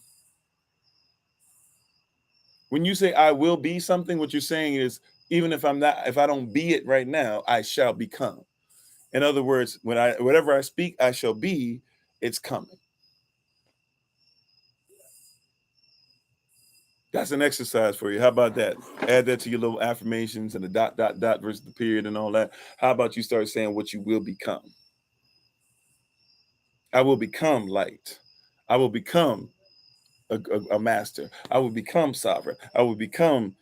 When you say I will be something, what you're saying is, even if I don't be it right now, I shall become. In other words, whatever I speak, I shall be, it's coming. That's an exercise for you. How about that? Add that to your little affirmations and the dot, dot, dot versus the period and all that. How about you start saying what you will become? I will become light. I will become a master. I will become sovereign. I will become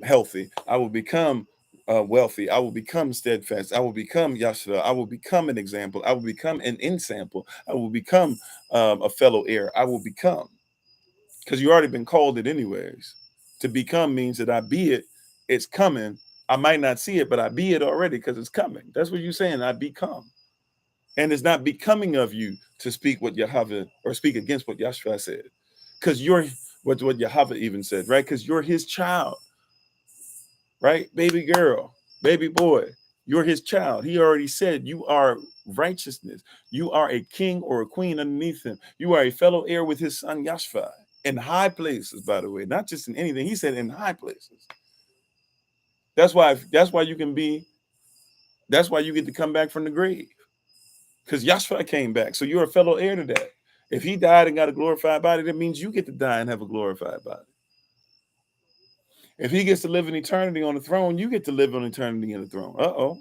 healthy. I will become wealthy. I will become steadfast. I will become Yashua. I will become an example. I will become an ensample. I will become a fellow heir. I will become. Because you already been called it anyways. To become means that I be it. It's coming. I might not see it, but I be it already because it's coming. That's what you're saying. I become. And it's not becoming of you to speak what Yahweh or speak against what Yahshua said. Because you're what Yahweh even said, right? Because you're his child, right? Baby girl, baby boy, you're his child. He already said you are righteousness. You are a king or a queen underneath him. You are a fellow heir with his son Yahshua in high places, by the way, not just in anything. He said in high places. That's why you can be, that's why you get to come back from the grave. Because Yahshua came back. So you're a fellow heir to that. If he died and got a glorified body, that means you get to die and have a glorified body. If he gets to live in eternity on the throne, you get to live on eternity in the throne. Uh-oh.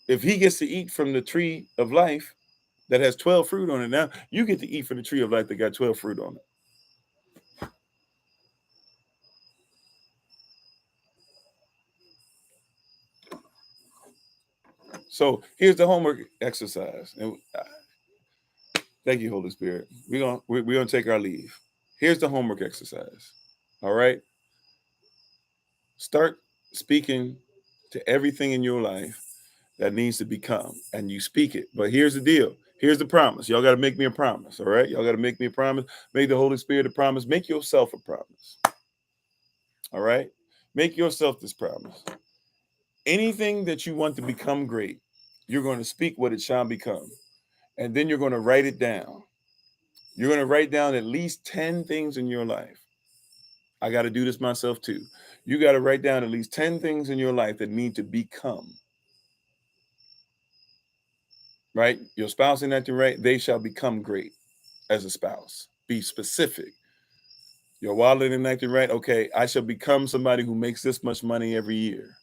If he gets to eat from the tree of life that has 12 fruit on it now, you get to eat from the tree of life that got 12 fruit on it. So here's the homework exercise. And thank you, Holy Spirit. We're gonna take our leave. Here's the homework exercise. All right. Start speaking to everything in your life that needs to become, and you speak it. But here's the deal. Here's the promise. Y'all got to make me a promise. All right. Y'all got to make me a promise. Make the Holy Spirit a promise. Make yourself a promise. All right. Make yourself this promise. Anything that you want to become great, you're going to speak what it shall become. And then you're going to write it down. You're going to write down at least 10 things in your life. I got to do this myself too. You got to write down at least 10 things in your life that need to become. Right? Your spouse in that to right, they shall become great as a spouse. Be specific. Your wallet ain't acting right. Okay, I shall become somebody who makes this much money every year.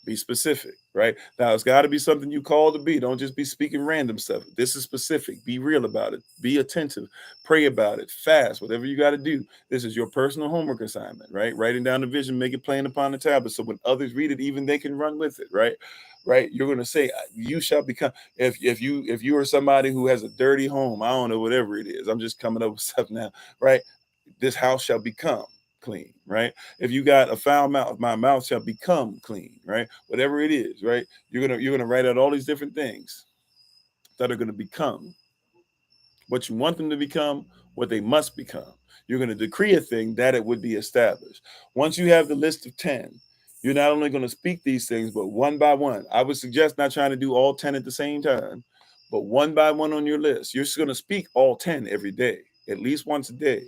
Be specific, right? Now, it's got to be something you call to be. Don't just be speaking random stuff. This is specific. Be real about it. Be attentive. Pray about it. Fast, whatever you got to do. This is your personal homework assignment, right? Writing down the vision, make it plain upon the tablet. So when others read it, even they can run with it, right? Right? You're going to say, you shall become, if you are somebody who has a dirty home, I don't know, whatever it is. I'm just coming up with stuff now, right? This house shall become clean, right? If you got a foul mouth, my mouth shall become clean, right? Whatever it is, right? You're gonna write out all these different things that are gonna become what you want them to become, what they must become. You're gonna decree a thing that it would be established. Once you have the list of 10, you're not only gonna speak these things, but one by one. I would suggest not trying to do all 10 at the same time, but one by one on your list. You're just gonna speak all 10 every day, at least once a day.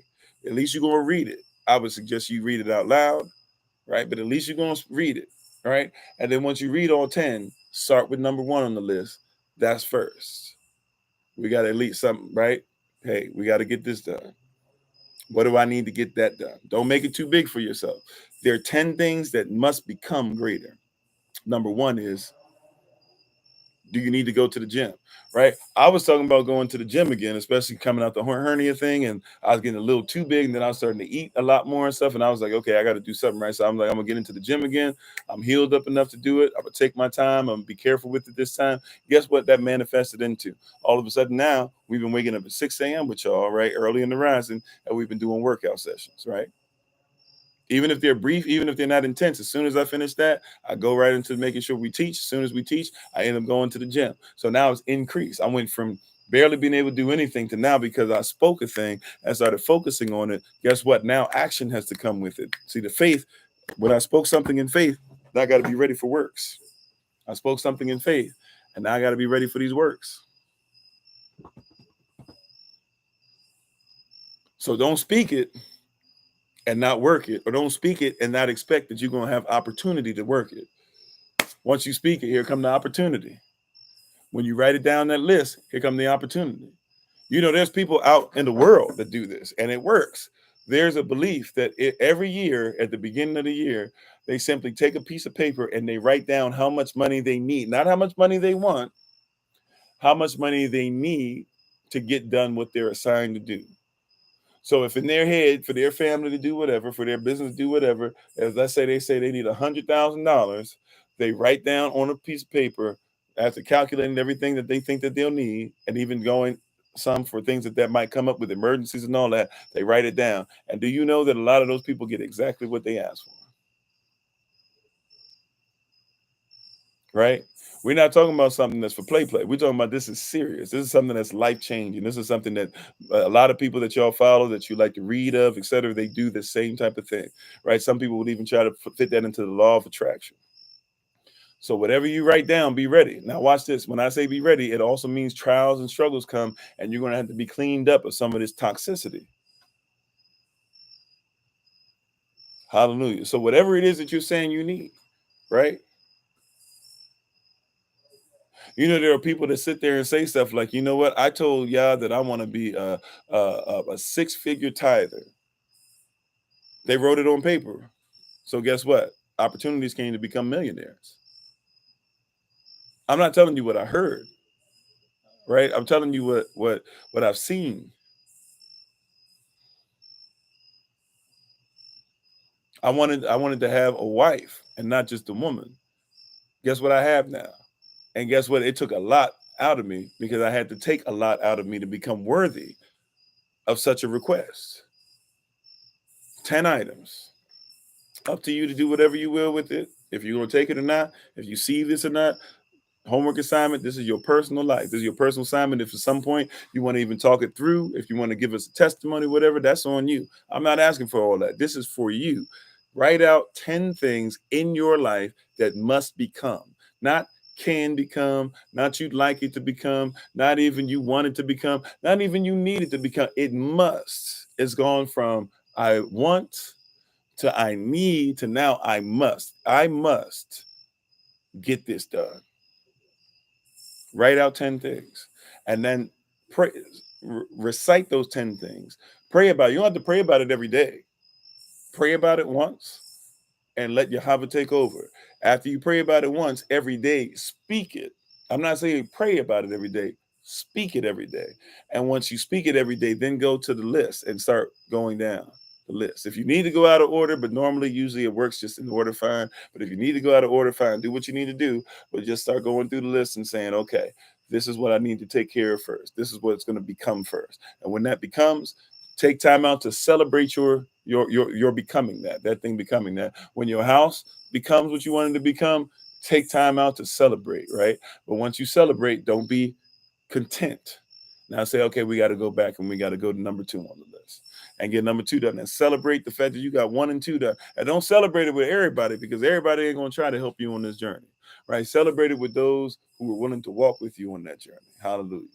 At least you're gonna read it. I would suggest you read it out loud, right? But at least you're going to read it, right? And then once you read all 10, start with number 1 on the list. That's first. We got to at least something, right? Hey, we got to get this done. What do I need to get that done? Don't make it too big for yourself. There are 10 things that must become greater. Number 1 is, do you need to go to the gym, right? I was talking about going to the gym again, especially coming out the hernia thing, and I was getting a little too big, and then I was starting to eat a lot more and stuff, and I was like, okay, I got to do something, right? So I'm like, I'm gonna get into the gym again. I'm healed up enough to do it. I'm gonna take my time. I'm gonna be careful with it this time. Guess what that manifested into? All of a sudden now we've been waking up at 6 a.m. with y'all, right, early in the rising, and we've been doing workout sessions, right? Even if they're brief, even if they're not intense, as soon as I finish that, I go right into making sure we teach. As soon as we teach, I end up going to the gym. So now it's increased. I went from barely being able to do anything to now, because I spoke a thing and started focusing on it. Guess what? Now action has to come with it. See, the faith, when I spoke something in faith, I got to be ready for works. I spoke something in faith, and now I got to be ready for these works. So don't speak it and not work it, or don't speak it and not expect that you're going to have opportunity to work it. Once you speak it, here come the opportunity. When you write it down that list, here come the opportunity. You know, there's people out in the world that do this, and it works. There's a belief that every year at the beginning of the year, they simply take a piece of paper and they write down how much money they need, not how much money they want, how much money they need to get done what they're assigned to do. So if in their head, for their family to do whatever, for their business to do whatever, as let's say they need $100,000, they write down on a piece of paper after calculating everything that they think that they'll need, and even going some for things that might come up with emergencies and all that. They write it down. And do you know that a lot of those people get exactly what they ask for? Right? We're not talking about something that's for play. We're talking about this is serious. This is something that's life changing. This is something that a lot of people that y'all follow, that you like to read of, etc., they do the same type of thing, right? Some people would even try to fit that into the law of attraction. So whatever you write down, be ready. Now watch this. When I say be ready, it also means trials and struggles come, and you're going to have to be cleaned up of some of this toxicity. Hallelujah. So whatever it is that you're saying you need, right? You know, there are people that sit there and say stuff like, you know what? I told y'all that I want to be a 6-figure tither. They wrote it on paper. So guess what? Opportunities came to become millionaires. I'm not telling you what I heard, right? I'm telling you what I've seen. I wanted to have a wife and not just a woman. Guess what I have now? And guess what? It took a lot out of me, because I had to take a lot out of me to become worthy of such a request. 10 items. Up to you to do whatever you will with it. If you're going to take it or not, if you see this or not, homework assignment. This is your personal life. This is your personal assignment. If at some point you want to even talk it through, if you want to give us a testimony, whatever, that's on you. I'm not asking for all that. This is for you. Write out 10 things in your life that must become, not can become, not you'd like it to become, not even you want it to become, not even you need it to become. It must. It's gone from I want to I need to now I must. I must get this done. Write out 10 things, and then pray, recite those 10 things. Pray about it. You don't have to pray about it every day. Pray about it once and let Yahweh take over. After you pray about it once, every day, speak it. I'm not saying pray about it every day. Speak it every day. And once you speak it every day, then go to the list and start going down the list. If you need to go out of order, but normally, usually it works just in order, fine. But if you need to go out of order, fine. Do what you need to do, but just start going through the list and saying, okay, this is what I need to take care of first. This is what it's going to become first. And when that becomes, take time out to celebrate your becoming that thing becoming that. When your house becomes what you wanted to become, take time out to celebrate, right? But once you celebrate, don't be content. Now say, okay, we got to go back and we got to go to number 2 on the list and get number 2 done and celebrate the fact that you got 1 and 2 done. And don't celebrate it with everybody, because everybody ain't going to try to help you on this journey, right? Celebrate it with those who are willing to walk with you on that journey. Hallelujah.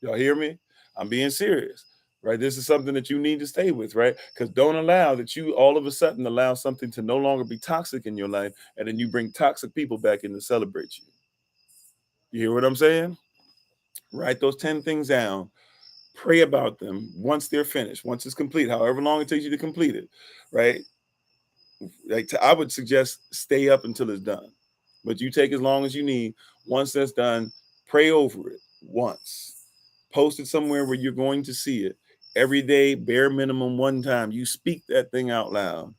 Y'all hear me? I'm being serious, right? This is something that you need to stay with, right? Because don't allow that you all of a sudden allow something to no longer be toxic in your life, and then you bring toxic people back in to celebrate you. You hear what I'm saying? Write those 10 things down. Pray about them once they're finished, once it's complete, however long it takes you to complete it, right? Like I would suggest stay up until it's done, but you take as long as you need. Once that's done, pray over it once. Post it somewhere where you're going to see it every day, bare minimum 1 time. You speak that thing out loud.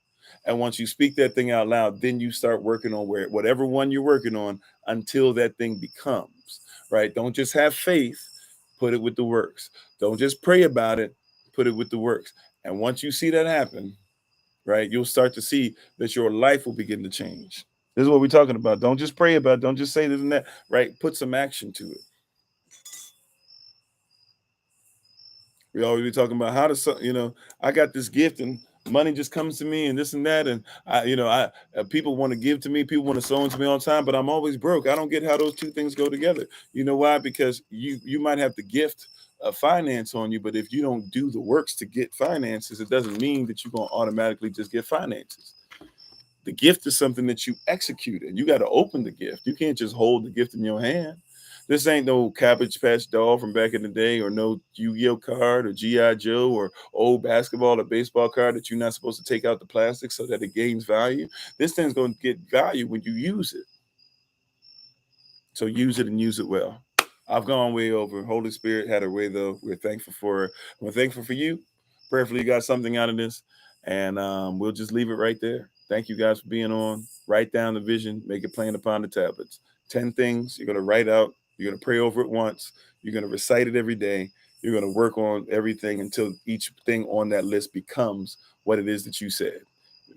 And once you speak that thing out loud, then you start working on whatever one you're working on until that thing becomes, right? Don't just have faith, put it with the works. Don't just pray about it, put it with the works. And once you see that happen, right, you'll start to see that your life will begin to change. This is what we're talking about. Don't just pray about it. Don't just say this and that, right? Put some action to it. We always be talking about how to, I got this gift and money just comes to me and this and that. And people want to give to me, people want to sow into me all the time, but I'm always broke. I don't get how those two things go together. You know why? Because you might have the gift of finance on you, but if you don't do the works to get finances, it doesn't mean that you're going to automatically just get finances. The gift is something that you execute, and you got to open the gift. You can't just hold the gift in your hand. This ain't no Cabbage Patch doll from back in the day, or no Yu-Gi-Oh card, or G.I. Joe, or old basketball or baseball card that you're not supposed to take out the plastic so that it gains value. This thing's going to get value when you use it. So use it and use it well. I've gone way over. Holy Spirit had her way, though. We're thankful for her. We're thankful for you. Prayerfully, you got something out of this. And we'll just leave it right there. Thank you guys for being on. Write down the vision. Make it plain upon the tablets. 10 things you're going to write out. You're going to pray over it once. You're going to recite it every day. You're going to work on everything until each thing on that list becomes what it is that you said.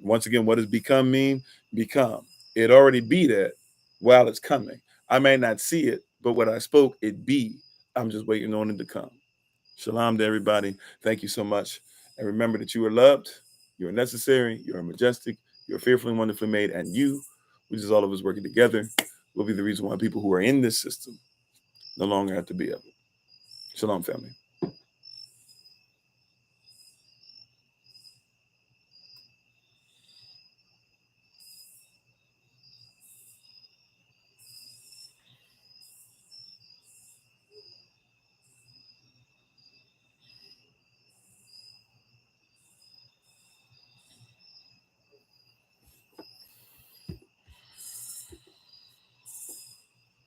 Once again, what does become mean? Become. It already be that while it's coming. I may not see it, but what I spoke, it be. I'm just waiting on it to come. Shalom to everybody. Thank you so much. And remember that you are loved, you are necessary, you are majestic, you're fearfully and wonderfully made, and you, which is all of us working together, will be the reason why people who are in this system no longer have to be of it. Shalom, family.